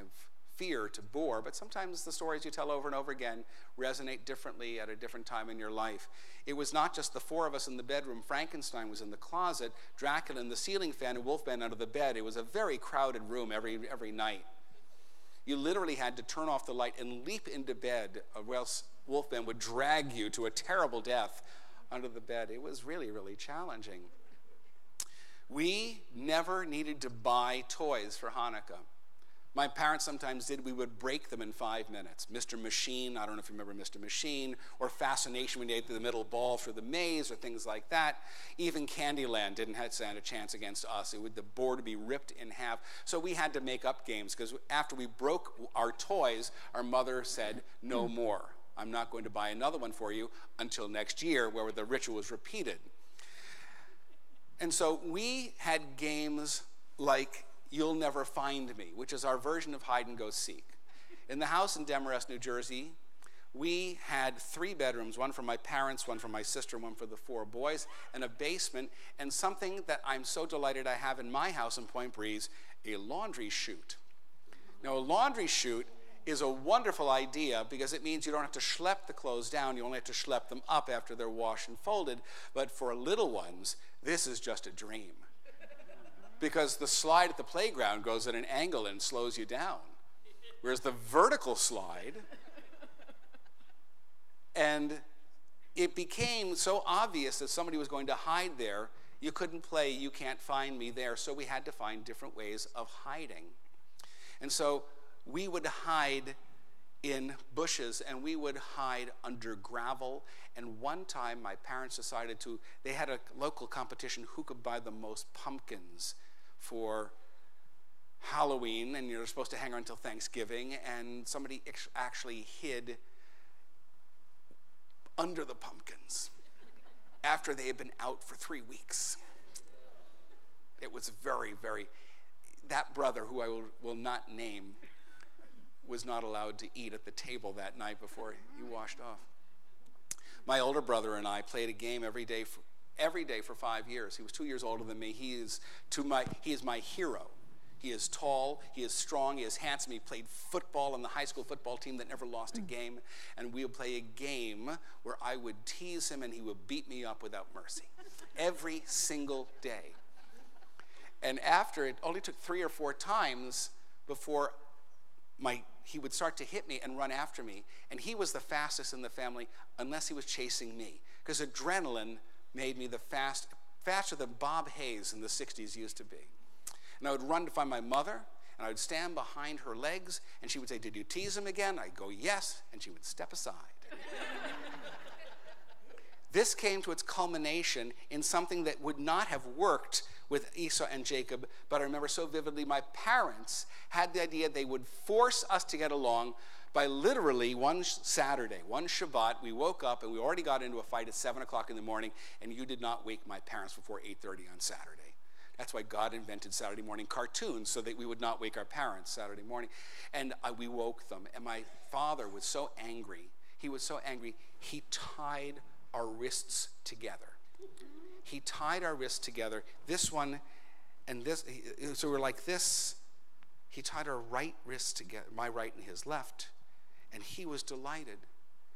Speaker 1: fear to bore, but sometimes the stories you tell over and over again resonate differently at a different time in your life. It was not just the 4 of us in the bedroom. Frankenstein was in the closet, Dracula in the ceiling fan, and Wolfman under the bed. It was a very crowded room every night. You literally had to turn off the light and leap into bed, or else Wolfman would drag you to a terrible death under the bed. It was really, really challenging. We never needed to buy toys for Hanukkah. My parents sometimes did. We would break them in 5 minutes. Mr. Machine, I don't know if you remember Mr. Machine, or Fascination, we ate the middle ball through the maze, or things like that. Even Candyland didn't stand a chance against us. The board would be ripped in half. So we had to make up games, because after we broke our toys, our mother said, no more. I'm not going to buy another one for you until next year, where the ritual was repeated. And so we had games like You'll Never Find Me, which is our version of hide and go seek. In the house in Demarest, New Jersey, we had 3 bedrooms, one for my parents, one for my sister, one for the 4 boys, and a basement, and something that I'm so delighted I have in my house in Point Breeze, a laundry chute. Now, a laundry chute is a wonderful idea because it means you don't have to schlep the clothes down. You only have to schlep them up after they're washed and folded. But for little ones, this is just a dream. Because the slide at the playground goes at an angle and slows you down. Whereas the vertical slide, and it became so obvious that somebody was going to hide there, you couldn't play You Can't Find Me there, so we had to find different ways of hiding. And so we would hide in bushes, and we would hide under gravel. And one time my parents decided they had a local competition who could buy the most pumpkins for Halloween, and you're supposed to hang around until Thanksgiving, and somebody actually hid under the pumpkins after they had been out for 3 weeks. It was very, very, that brother, who I will not name, was not allowed to eat at the table that night before he washed off. My older brother and I played a game every day for 5 years. He was 2 years older than me. He is my hero. He is tall, he is strong, he is handsome. He played football on the high school football team that never lost a game. And we would play a game where I would tease him and he would beat me up without mercy. Every single day. And after, it only took 3 or 4 times before he would start to hit me and run after me. And he was the fastest in the family unless he was chasing me. Because adrenaline made me faster than Bob Hayes in the 60s used to be. And I would run to find my mother, and I would stand behind her legs, and she would say, "Did you tease him again?" I'd go, "Yes," and she would step aside. This came to its culmination in something that would not have worked with Esau and Jacob, but I remember so vividly my parents had the idea they would force us to get along by literally one Saturday, one Shabbat. We woke up and we already got into a fight at 7 o'clock in the morning, and you did not wake my parents before 8:30 on Saturday. That's why God invented Saturday morning cartoons, so that we would not wake our parents Saturday morning. And we woke them. And my father was so angry. He was so angry, he tied our wrists together. He tied our wrists together. This one and this. So we're like this. He tied our right wrists together, my right and his left. And he was delighted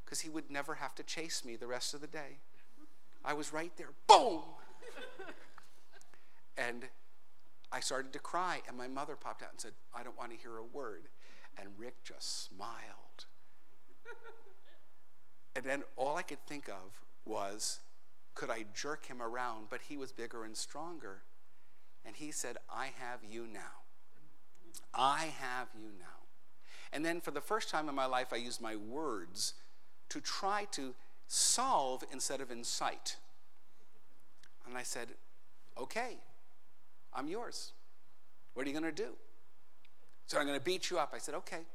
Speaker 1: because he would never have to chase me the rest of the day. I was right there. Boom! And I started to cry, and my mother popped out and said, "I don't want to hear a word." And Rick just smiled. And then all I could think of was, could I jerk him around? But he was bigger and stronger. And he said, "I have you now. I have you now." And then for the first time in my life, I used my words to try to solve instead of incite. And I said, "Okay, I'm yours. What are you going to do?" "So I'm going to beat you up." I said, "Okay."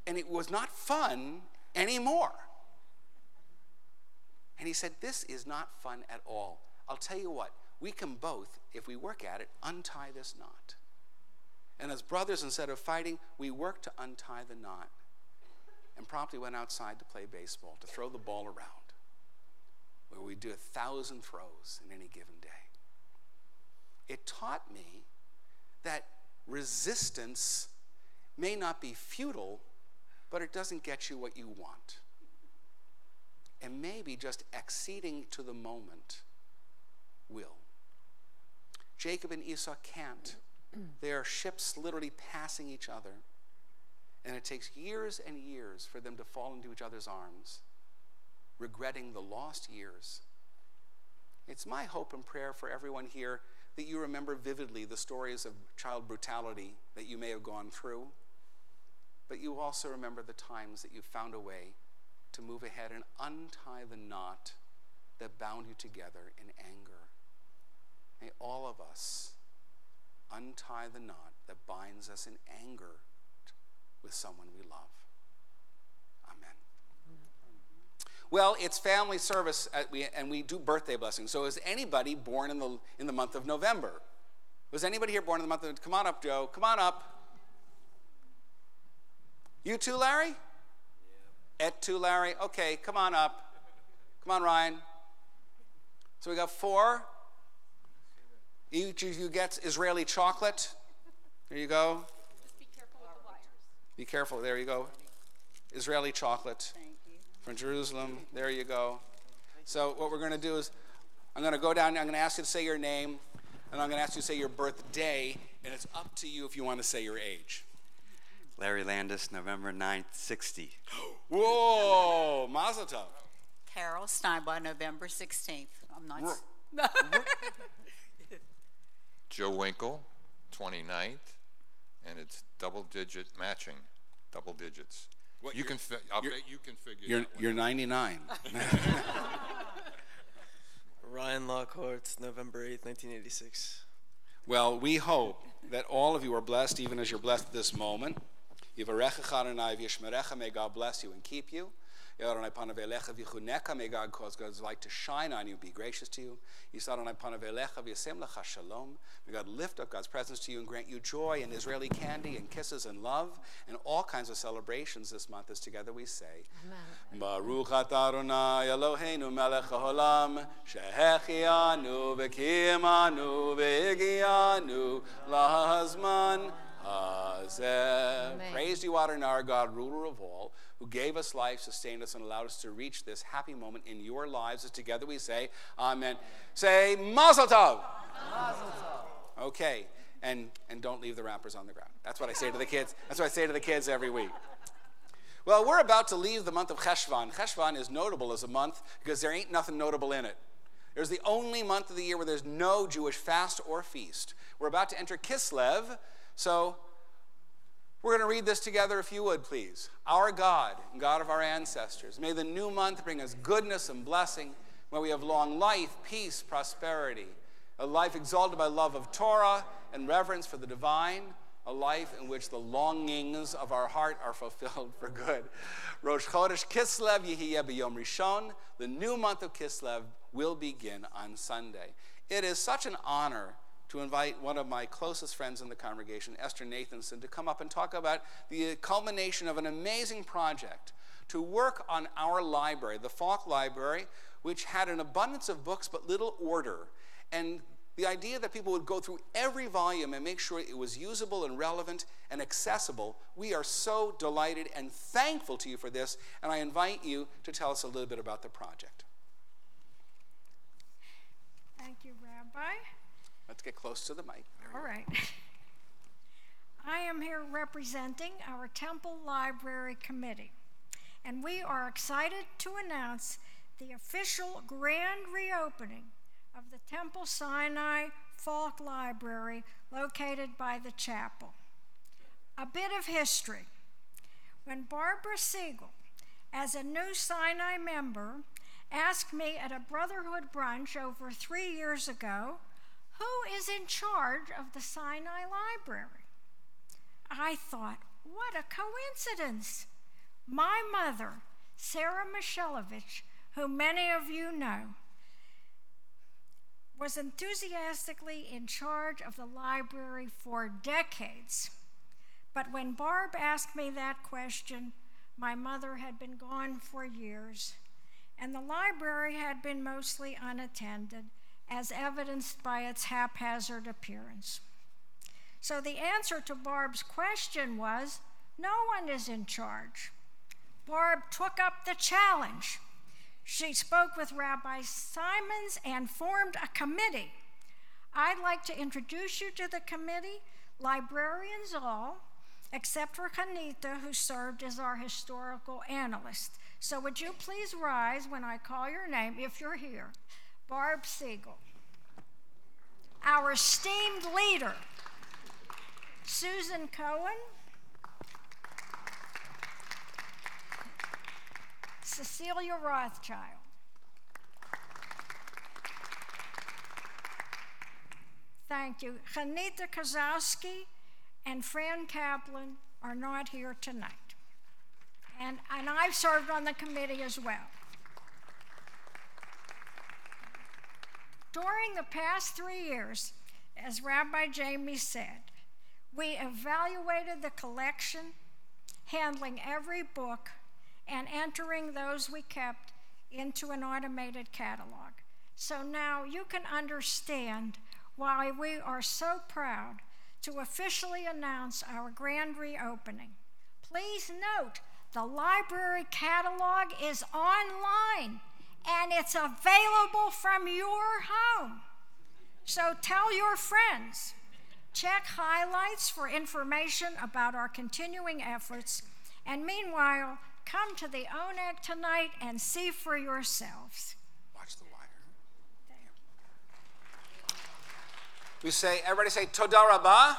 Speaker 1: And it was not fun anymore. And he said, "This is not fun at all. I'll tell you what, we can both, if we work at it, untie this knot." And as brothers, instead of fighting, we worked to untie the knot and promptly went outside to play baseball, to throw the ball around, where we do 1,000 throws in any given day. It taught me that resistance may not be futile, but it doesn't get you what you want. And maybe just acceding to the moment will. Jacob and Esau can't. They are ships literally passing each other. And it takes years and years for them to fall into each other's arms, regretting the lost years. It's my hope and prayer for everyone here that you remember vividly the stories of child brutality that you may have gone through, but you also remember the times that you found a way to move ahead and untie the knot that bound you together in anger. May all of us untie the knot that binds us in anger with someone we love. Amen. Well, it's family service, and we do birthday blessings. So is anybody born in the month of November? Was anybody here born in the month of, come on up, Joe, come on up. You too, Larry? Yeah. Et tu, Larry? Okay, come on up. Come on, Ryan. So we got 4. Each of you gets Israeli chocolate. There you go.
Speaker 5: Just be careful with the wires.
Speaker 1: Be careful. There you go. Israeli chocolate.
Speaker 6: Thank you.
Speaker 1: From Jerusalem. There you go. So what we're going to do is I'm going to go down. I'm going to ask you to say your name, and I'm going to ask you to say your birthday, and it's up to you if you want to say your age.
Speaker 7: Larry Landis, November 9th, 60.
Speaker 1: Whoa, Mazel Tov.
Speaker 6: Carol Steinbaugh, November 16th. I'm not.
Speaker 4: Joe Winkle, 29th, and it's double-digit matching, double digits.
Speaker 1: What,
Speaker 4: I'll bet you can figure it out.
Speaker 1: You're 99.
Speaker 8: Ryan Lockhart, November 8th, 1986.
Speaker 1: Well, we hope that all of you are blessed, even as you're blessed at this moment. Yivarechecha Adonai v'yishmerecha, may God bless you and keep you. Yadonai panav elecha v'chuneka, may God cause God's light to shine on you, be gracious to you. Yisadonai panav elecha v'yasem lecha shalom, may God lift up God's presence to you and grant you joy and Israeli candy and kisses and love and all kinds of celebrations this month as together we say, Baruch atah Adonai Eloheinu melech haolam, shehechianu v'kimanu v'higianu lahazman hazeh. Praise you, Adonai, our God, ruler of all, who gave us life, sustained us, and allowed us to reach this happy moment in your lives as together we say, Amen. Say, Mazel Tov. Mazel Tov. Okay, and don't leave the wrappers on the ground. That's what I say to the kids. That's what I say to the kids every week. Well, we're about to leave the month of Cheshvan. Cheshvan is notable as a month because there ain't nothing notable in it. There's the only month of the year where there's no Jewish fast or feast. We're about to enter Kislev, so we're going to read this together if you would, please. Our God, God of our ancestors, may the new month bring us goodness and blessing, where we have long life, peace, prosperity, a life exalted by love of Torah and reverence for the divine, a life in which the longings of our heart are fulfilled for good. Rosh Chodesh Kislev Yehiyeh B'Yom Rishon, the new month of Kislev will begin on Sunday. It is such an honor to invite one of my closest friends in the congregation, Esther Nathanson, to come up and talk about the culmination of an amazing project to work on our library, the Falk Library, which had an abundance of books but little order. And the idea that people would go through every volume and make sure it was usable and relevant and accessible, we are so delighted and thankful to you for this, and I invite you to tell us a little bit about the project.
Speaker 9: Thank you, Rabbi.
Speaker 1: Let's get close to the mic.
Speaker 9: All right. I am here representing our Temple Library Committee, and we are excited to announce the official grand reopening of the Temple Sinai Falk Library located by the chapel. A bit of history. When Barbara Siegel, as a new Sinai member, asked me at a Brotherhood brunch over 3 years ago, who is in charge of the Sinai Library? I thought, what a coincidence. My mother, Sarah Mishelovich, who many of you know, was enthusiastically in charge of the library for decades. But when Barb asked me that question, my mother had been gone for years, and the library had been mostly unattended, as evidenced by its haphazard appearance. So the answer to Barb's question was, no one is in charge. Barb took up the challenge. She spoke with Rabbi Simons and formed a committee. I'd like to introduce you to the committee, librarians all, except for Hanita, who served as our historical analyst. So would you please rise when I call your name, if you're here? Barb Siegel. Our esteemed leader, Susan Cohen. Cecilia Rothschild. Thank you. Hanita Kozowski and Fran Kaplan are not here tonight. And I've served on the committee as well. During the past 3 years, as Rabbi Jamie said, we evaluated the collection, handling every book, and entering those we kept into an automated catalog. So now you can understand why we are so proud to officially announce our grand reopening. Please note, the library catalog is online and it's available from your home. So tell your friends. Check highlights for information about our continuing efforts, and meanwhile, come to the ONEG tonight and see for yourselves.
Speaker 1: Watch the wire. We say, everybody say, Toda Rabah,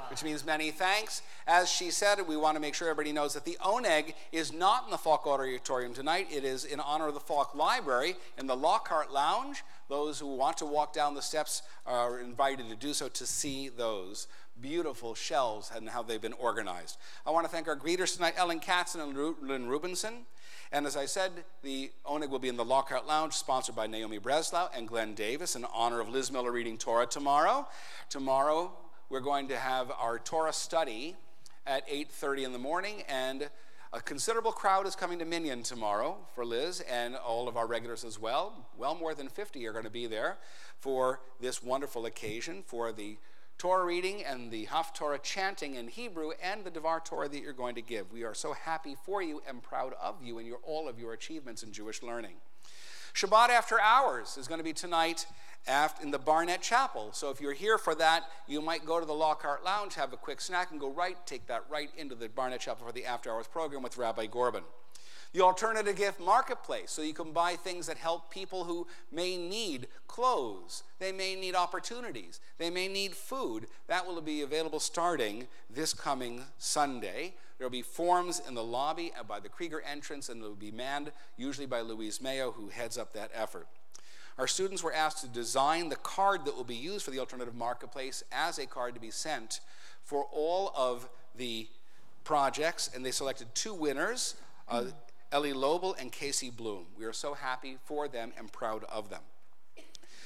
Speaker 1: which means many thanks. As she said, we want to make sure everybody knows that the ONEG is not in the Falk Auditorium tonight. It is in honor of the Falk Library in the Lockhart Lounge. Those who want to walk down the steps are invited to do so to see those beautiful shelves and how they've been organized. I want to thank our greeters tonight, Ellen Katzen and Lynn Rubinson. And as I said, the ONEG will be in the Lockhart Lounge, sponsored by Naomi Breslau and Glenn Davis in honor of Liz Miller reading Torah tomorrow. Tomorrow, we're going to have our Torah study at 8:30 in the morning, and a considerable crowd is coming to Minyan tomorrow for Liz and all of our regulars as well. Well more than 50 are going to be there for this wonderful occasion, for the Torah reading and the Haftorah chanting in Hebrew and the Devar Torah that you're going to give. We are so happy for you and proud of you and all of your achievements in Jewish learning. Shabbat After Hours is going to be tonight in the Barnett Chapel. So if you're here for that, you might go to the Lockhart Lounge, have a quick snack, and take that right into the Barnett Chapel for the After Hours program with Rabbi Gorbin. The Alternative Gift Marketplace, so you can buy things that help people who may need clothes, they may need opportunities, they may need food. That will be available starting this coming Sunday. There will be forms in the lobby by the Krieger entrance, and it will be manned usually by Louise Mayo, who heads up that effort. Our students were asked to design the card that will be used for the Alternative Marketplace as a card to be sent for all of the projects, and they selected 2 winners, Ellie Lobel and Casey Bloom. We are so happy for them and proud of them.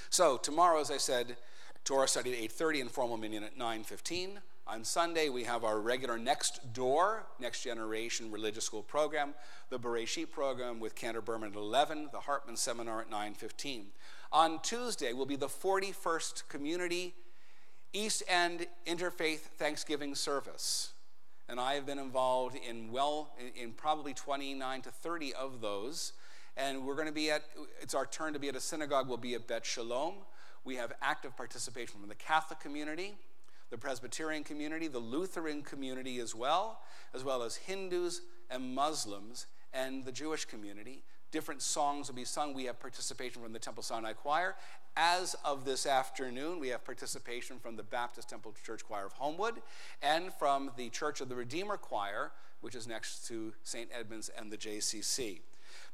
Speaker 1: So tomorrow, as I said, Torah study at 8:30 and formal minyan at 9:15. On Sunday, we have our regular Next Door, Next Generation Religious School program, the Bereshit program with Cantor Berman at 11, the Hartman Seminar at 9:15. On Tuesday will be the 41st Community East End Interfaith Thanksgiving service. And I have been involved in probably 29 to 30 of those. And we're going to be it's our turn to be at a synagogue. We'll be at Bet Shalom. We have active participation from the Catholic community, the Presbyterian community, the Lutheran community as well as Hindus and Muslims and the Jewish community. Different songs will be sung. We have participation from the Temple Sinai Choir. As of this afternoon, we have participation from the Baptist Temple Church Choir of Homewood and from the Church of the Redeemer Choir, which is next to St. Edmunds and the JCC.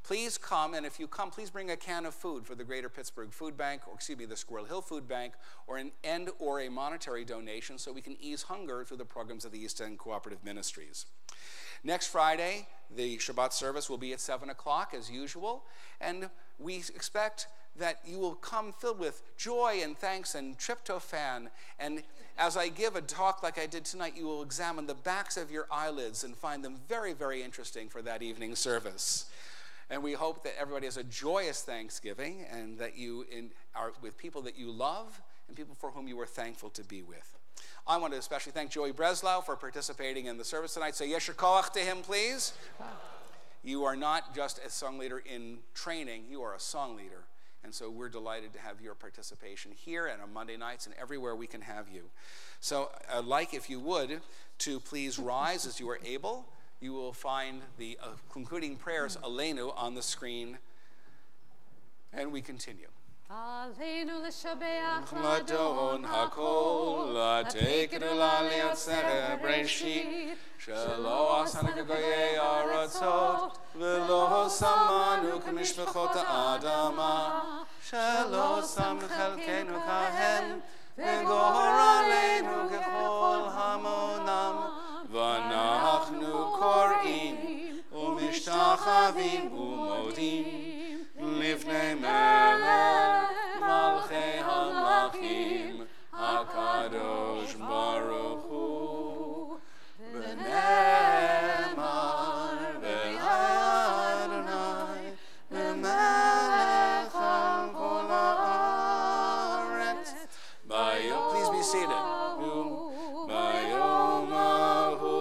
Speaker 1: Please come, and if you come, please bring a can of food for the Greater Pittsburgh Food Bank, the Squirrel Hill Food Bank, or a monetary donation so we can ease hunger through the programs of the East End Cooperative Ministries. Next Friday, the Shabbat service will be at 7 o'clock as usual, and we expect that you will come filled with joy and thanks and tryptophan, and as I give a talk like I did tonight, you will examine the backs of your eyelids and find them very, very interesting for that evening service. And we hope that everybody has a joyous Thanksgiving and that you are with people that you love and people for whom you are thankful to be with. I want to especially thank Joey Breslau for participating in the service tonight. Say Yesher Koach to him, please. You are not just a song leader in training, you are a song leader. And so we're delighted to have your participation here and on Monday nights and everywhere we can have you. So I'd like, if you would, to please rise as you are able. You will find the concluding prayers, Aleinu, on the screen. And we continue.
Speaker 2: Aleinu l'shabeach
Speaker 1: Ladon hakol, latekenu la'liatzeret breshit, shelo asanu k'goyei aratzot, v'lo samanu k'mishpachot ha'adama, shelo sam chelkenu kahem, v'gor aleinu k'chol hamonam, v'anachnu kor'im, u'mishtachavim u'modim, lifnei melech malchei hamachim, HaKadosh Baruch Hu, v'ne'emar v'Adonai, v'melech al kol ha'aretz. Please be seated. Bayom ahu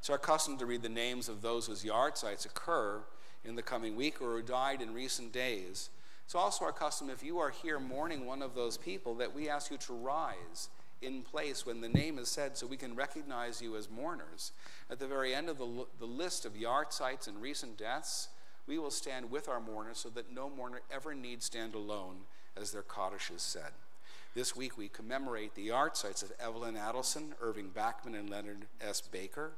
Speaker 1: It's our custom to read the names of those whose yahrzeits occur in the coming week or who died in recent days. It's also our custom, if you are here mourning one of those people, that we ask you to rise in place when the name is said so we can recognize you as mourners. At the very end of the list of yahrzeits and recent deaths, we will stand with our mourners so that no mourner ever need stand alone, as their Kaddish is said. This week we commemorate the yahrzeits of Evelyn Adelson, Irving Backman, and Leonard S. Baker,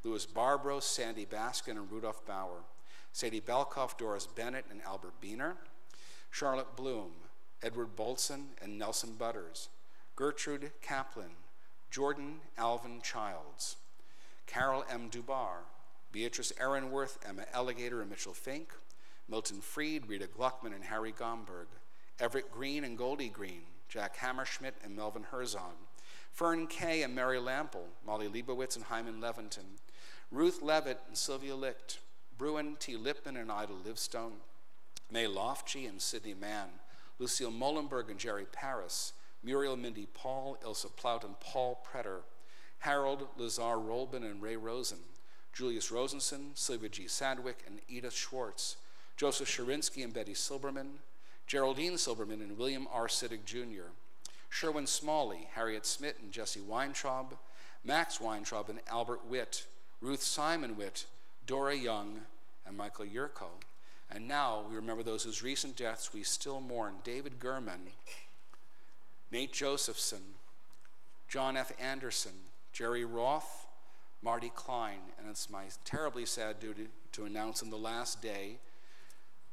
Speaker 1: Louis Barbaro, Sandy Baskin, and Rudolph Bauer, Sadie Belkoff, Doris Bennett, and Albert Biener, Charlotte Bloom, Edward Bolson, and Nelson Butters, Gertrude Kaplan, Jordan Alvin Childs, Carol M. Dubar, Beatrice Aaronworth, Emma Alligator, and Mitchell Fink, Milton Freed, Rita Gluckman, and Harry Gomberg, Everett Green and Goldie Green, Jack Hammerschmidt and Melvin Herzog, Fern Kay and Mary Lample, Molly Leibowitz and Hyman Levinton, Ruth Levitt and Sylvia Licht, Bruin T. Lipman and Ida Livestone, May Lofty and Sidney Mann, Lucille Molenberg and Jerry Paris, Muriel Mindy Paul, Ilsa Plout and Paul Pretter, Harold Lazar Rolbin and Ray Rosen, Julius Rosenson, Sylvia G. Sadwick and Edith Schwartz, Joseph Sharinsky and Betty Silberman, Geraldine Silberman and William R. Siddick Jr., Sherwin Smalley, Harriet Smith and Jesse Weintraub, Max Weintraub and Albert Witt, Ruth Simon Witt, Dora Young, and Michael Yurko. And now we remember those whose recent deaths we still mourn: David Gurman, Nate Josephson, John F. Anderson, Jerry Roth, Marty Klein. And it's my terribly sad duty to announce on the last day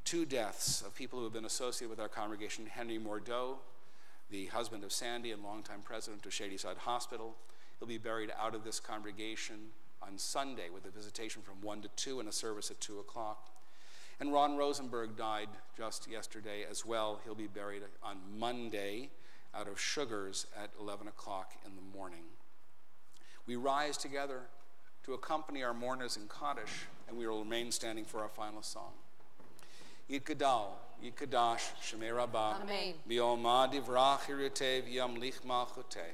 Speaker 1: 2 deaths of people who have been associated with our congregation: Henry Mordeau, the husband of Sandy and longtime president of Shadyside Hospital. He'll be buried out of this congregation on Sunday with a visitation from 1 to 2 and a service at 2 o'clock. And Ron Rosenberg died just yesterday as well. He'll be buried on Monday out of Sugars at 11 o'clock in the morning. We rise together to accompany our mourners in Kaddish, and we will remain standing for our final song. Yikadal, Yikadash, Shemei Rabbah, Bioma Divrach Hirute V'yam Lich Malchute,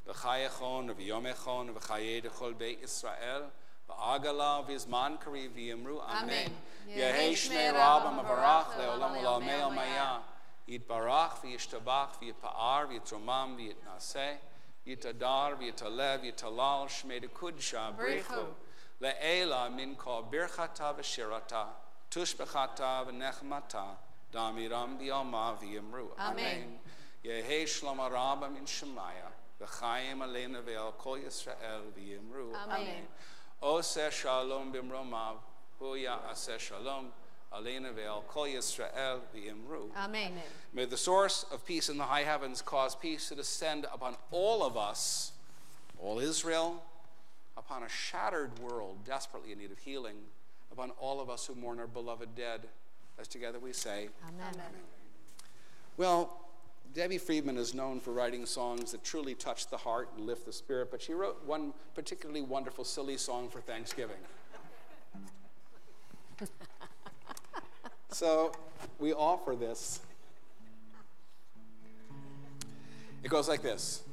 Speaker 1: V'chayachon V'yomechon V'chaye Dechol Beit Yisrael, V'agala V'izman Kari V'yimru Amen. Yehei Shmei Rabbah Mavarach Le'olam Olamei Almaya, Yitbarach V'yishtabach V'yipa'ar V'yitromam V'yitnaseh, Yitadar V'yitalev V'yitalal Shmei Dekudsha Brichu, Le'ela Min Kol Birchata V'shirata, Tushbechata v'nechmata, damiram b'yoma v'yimru. Amen. Yehei shlom rabba min shemaya, v'chayim aleinu ve'al kol Yisrael v'yimru. Amen. Oseh shalom b'mromav, huya aseh shalom, aleinu ve'al kol Yisrael v'yimru.
Speaker 2: Amen.
Speaker 1: May the source of peace in the high heavens cause peace to descend upon all of us, all Israel, upon a shattered world desperately in need of healing, upon all of us who mourn our beloved dead, as together we say,
Speaker 2: Amen. Amen.
Speaker 1: Well, Debbie Friedman is known for writing songs that truly touch the heart and lift the spirit, but she wrote one particularly wonderful, silly song for Thanksgiving. So we offer this. It goes like this.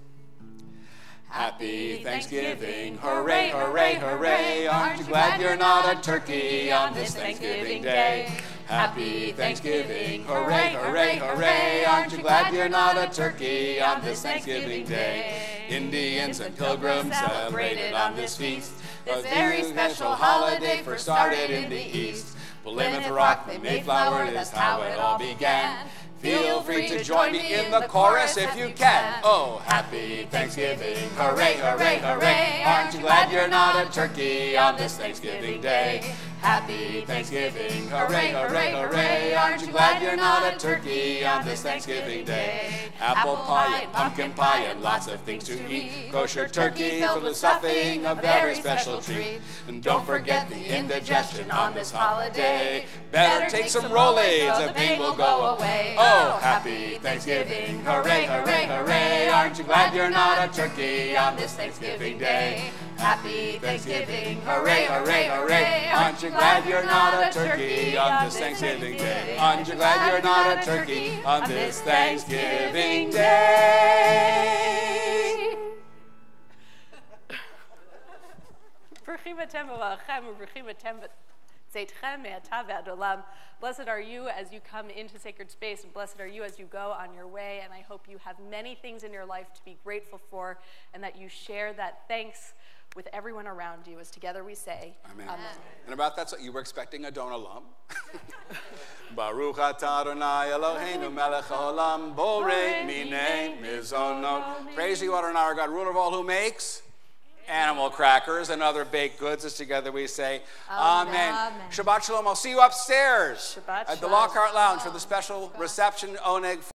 Speaker 1: Happy Thanksgiving, hooray, hooray, hooray. Aren't you glad you're not a turkey on this Thanksgiving Day? Happy Thanksgiving, hooray, hooray, hooray. Aren't you glad you're not a turkey on this Thanksgiving Day? Indians and pilgrims celebrated on this feast. A very special holiday first started in the East. Plymouth Rock, the Mayflower, that's how it all began. Feel free to join me in the chorus if you can. Oh, happy Thanksgiving, hooray, hooray, hooray. Aren't you glad you're not a turkey on this Thanksgiving Day? Happy Thanksgiving, hooray, hooray, hooray. Aren't you glad you're not a turkey on this Thanksgiving Day? Apple pie and pumpkin pie and lots of things to eat. Kosher turkey filled with stuffing, a very special treat. And don't forget the indigestion on this holiday. Better take some Rolaids, the pain will go away. Oh, happy Thanksgiving, hooray, hooray, hooray. Aren't you glad you're not a turkey on this Thanksgiving Day? Happy Thanksgiving, hooray, hooray, hooray. Aren't you glad you're not a turkey on this Thanksgiving Day? Aren't you glad you're not a turkey on this Thanksgiving Day?
Speaker 5: Blessed are you as you come into sacred space, and blessed are you as you go on your way. And I hope you have many things in your life to be grateful for, and that you share that thanks with everyone around you, as together we say,
Speaker 1: Amen. And about that, so you were expecting a Don Olam. Baruch atah Adonai Eloheinu melech haolam borei minei mizonot. Praise you, Adonai our God, ruler of all, who makes animal crackers and other baked goods. As together we say, Amen. Shabbat shalom. I'll see you upstairs
Speaker 5: Shabbat
Speaker 1: at the
Speaker 5: shalom.
Speaker 1: Lockhart Lounge for the special reception oneg.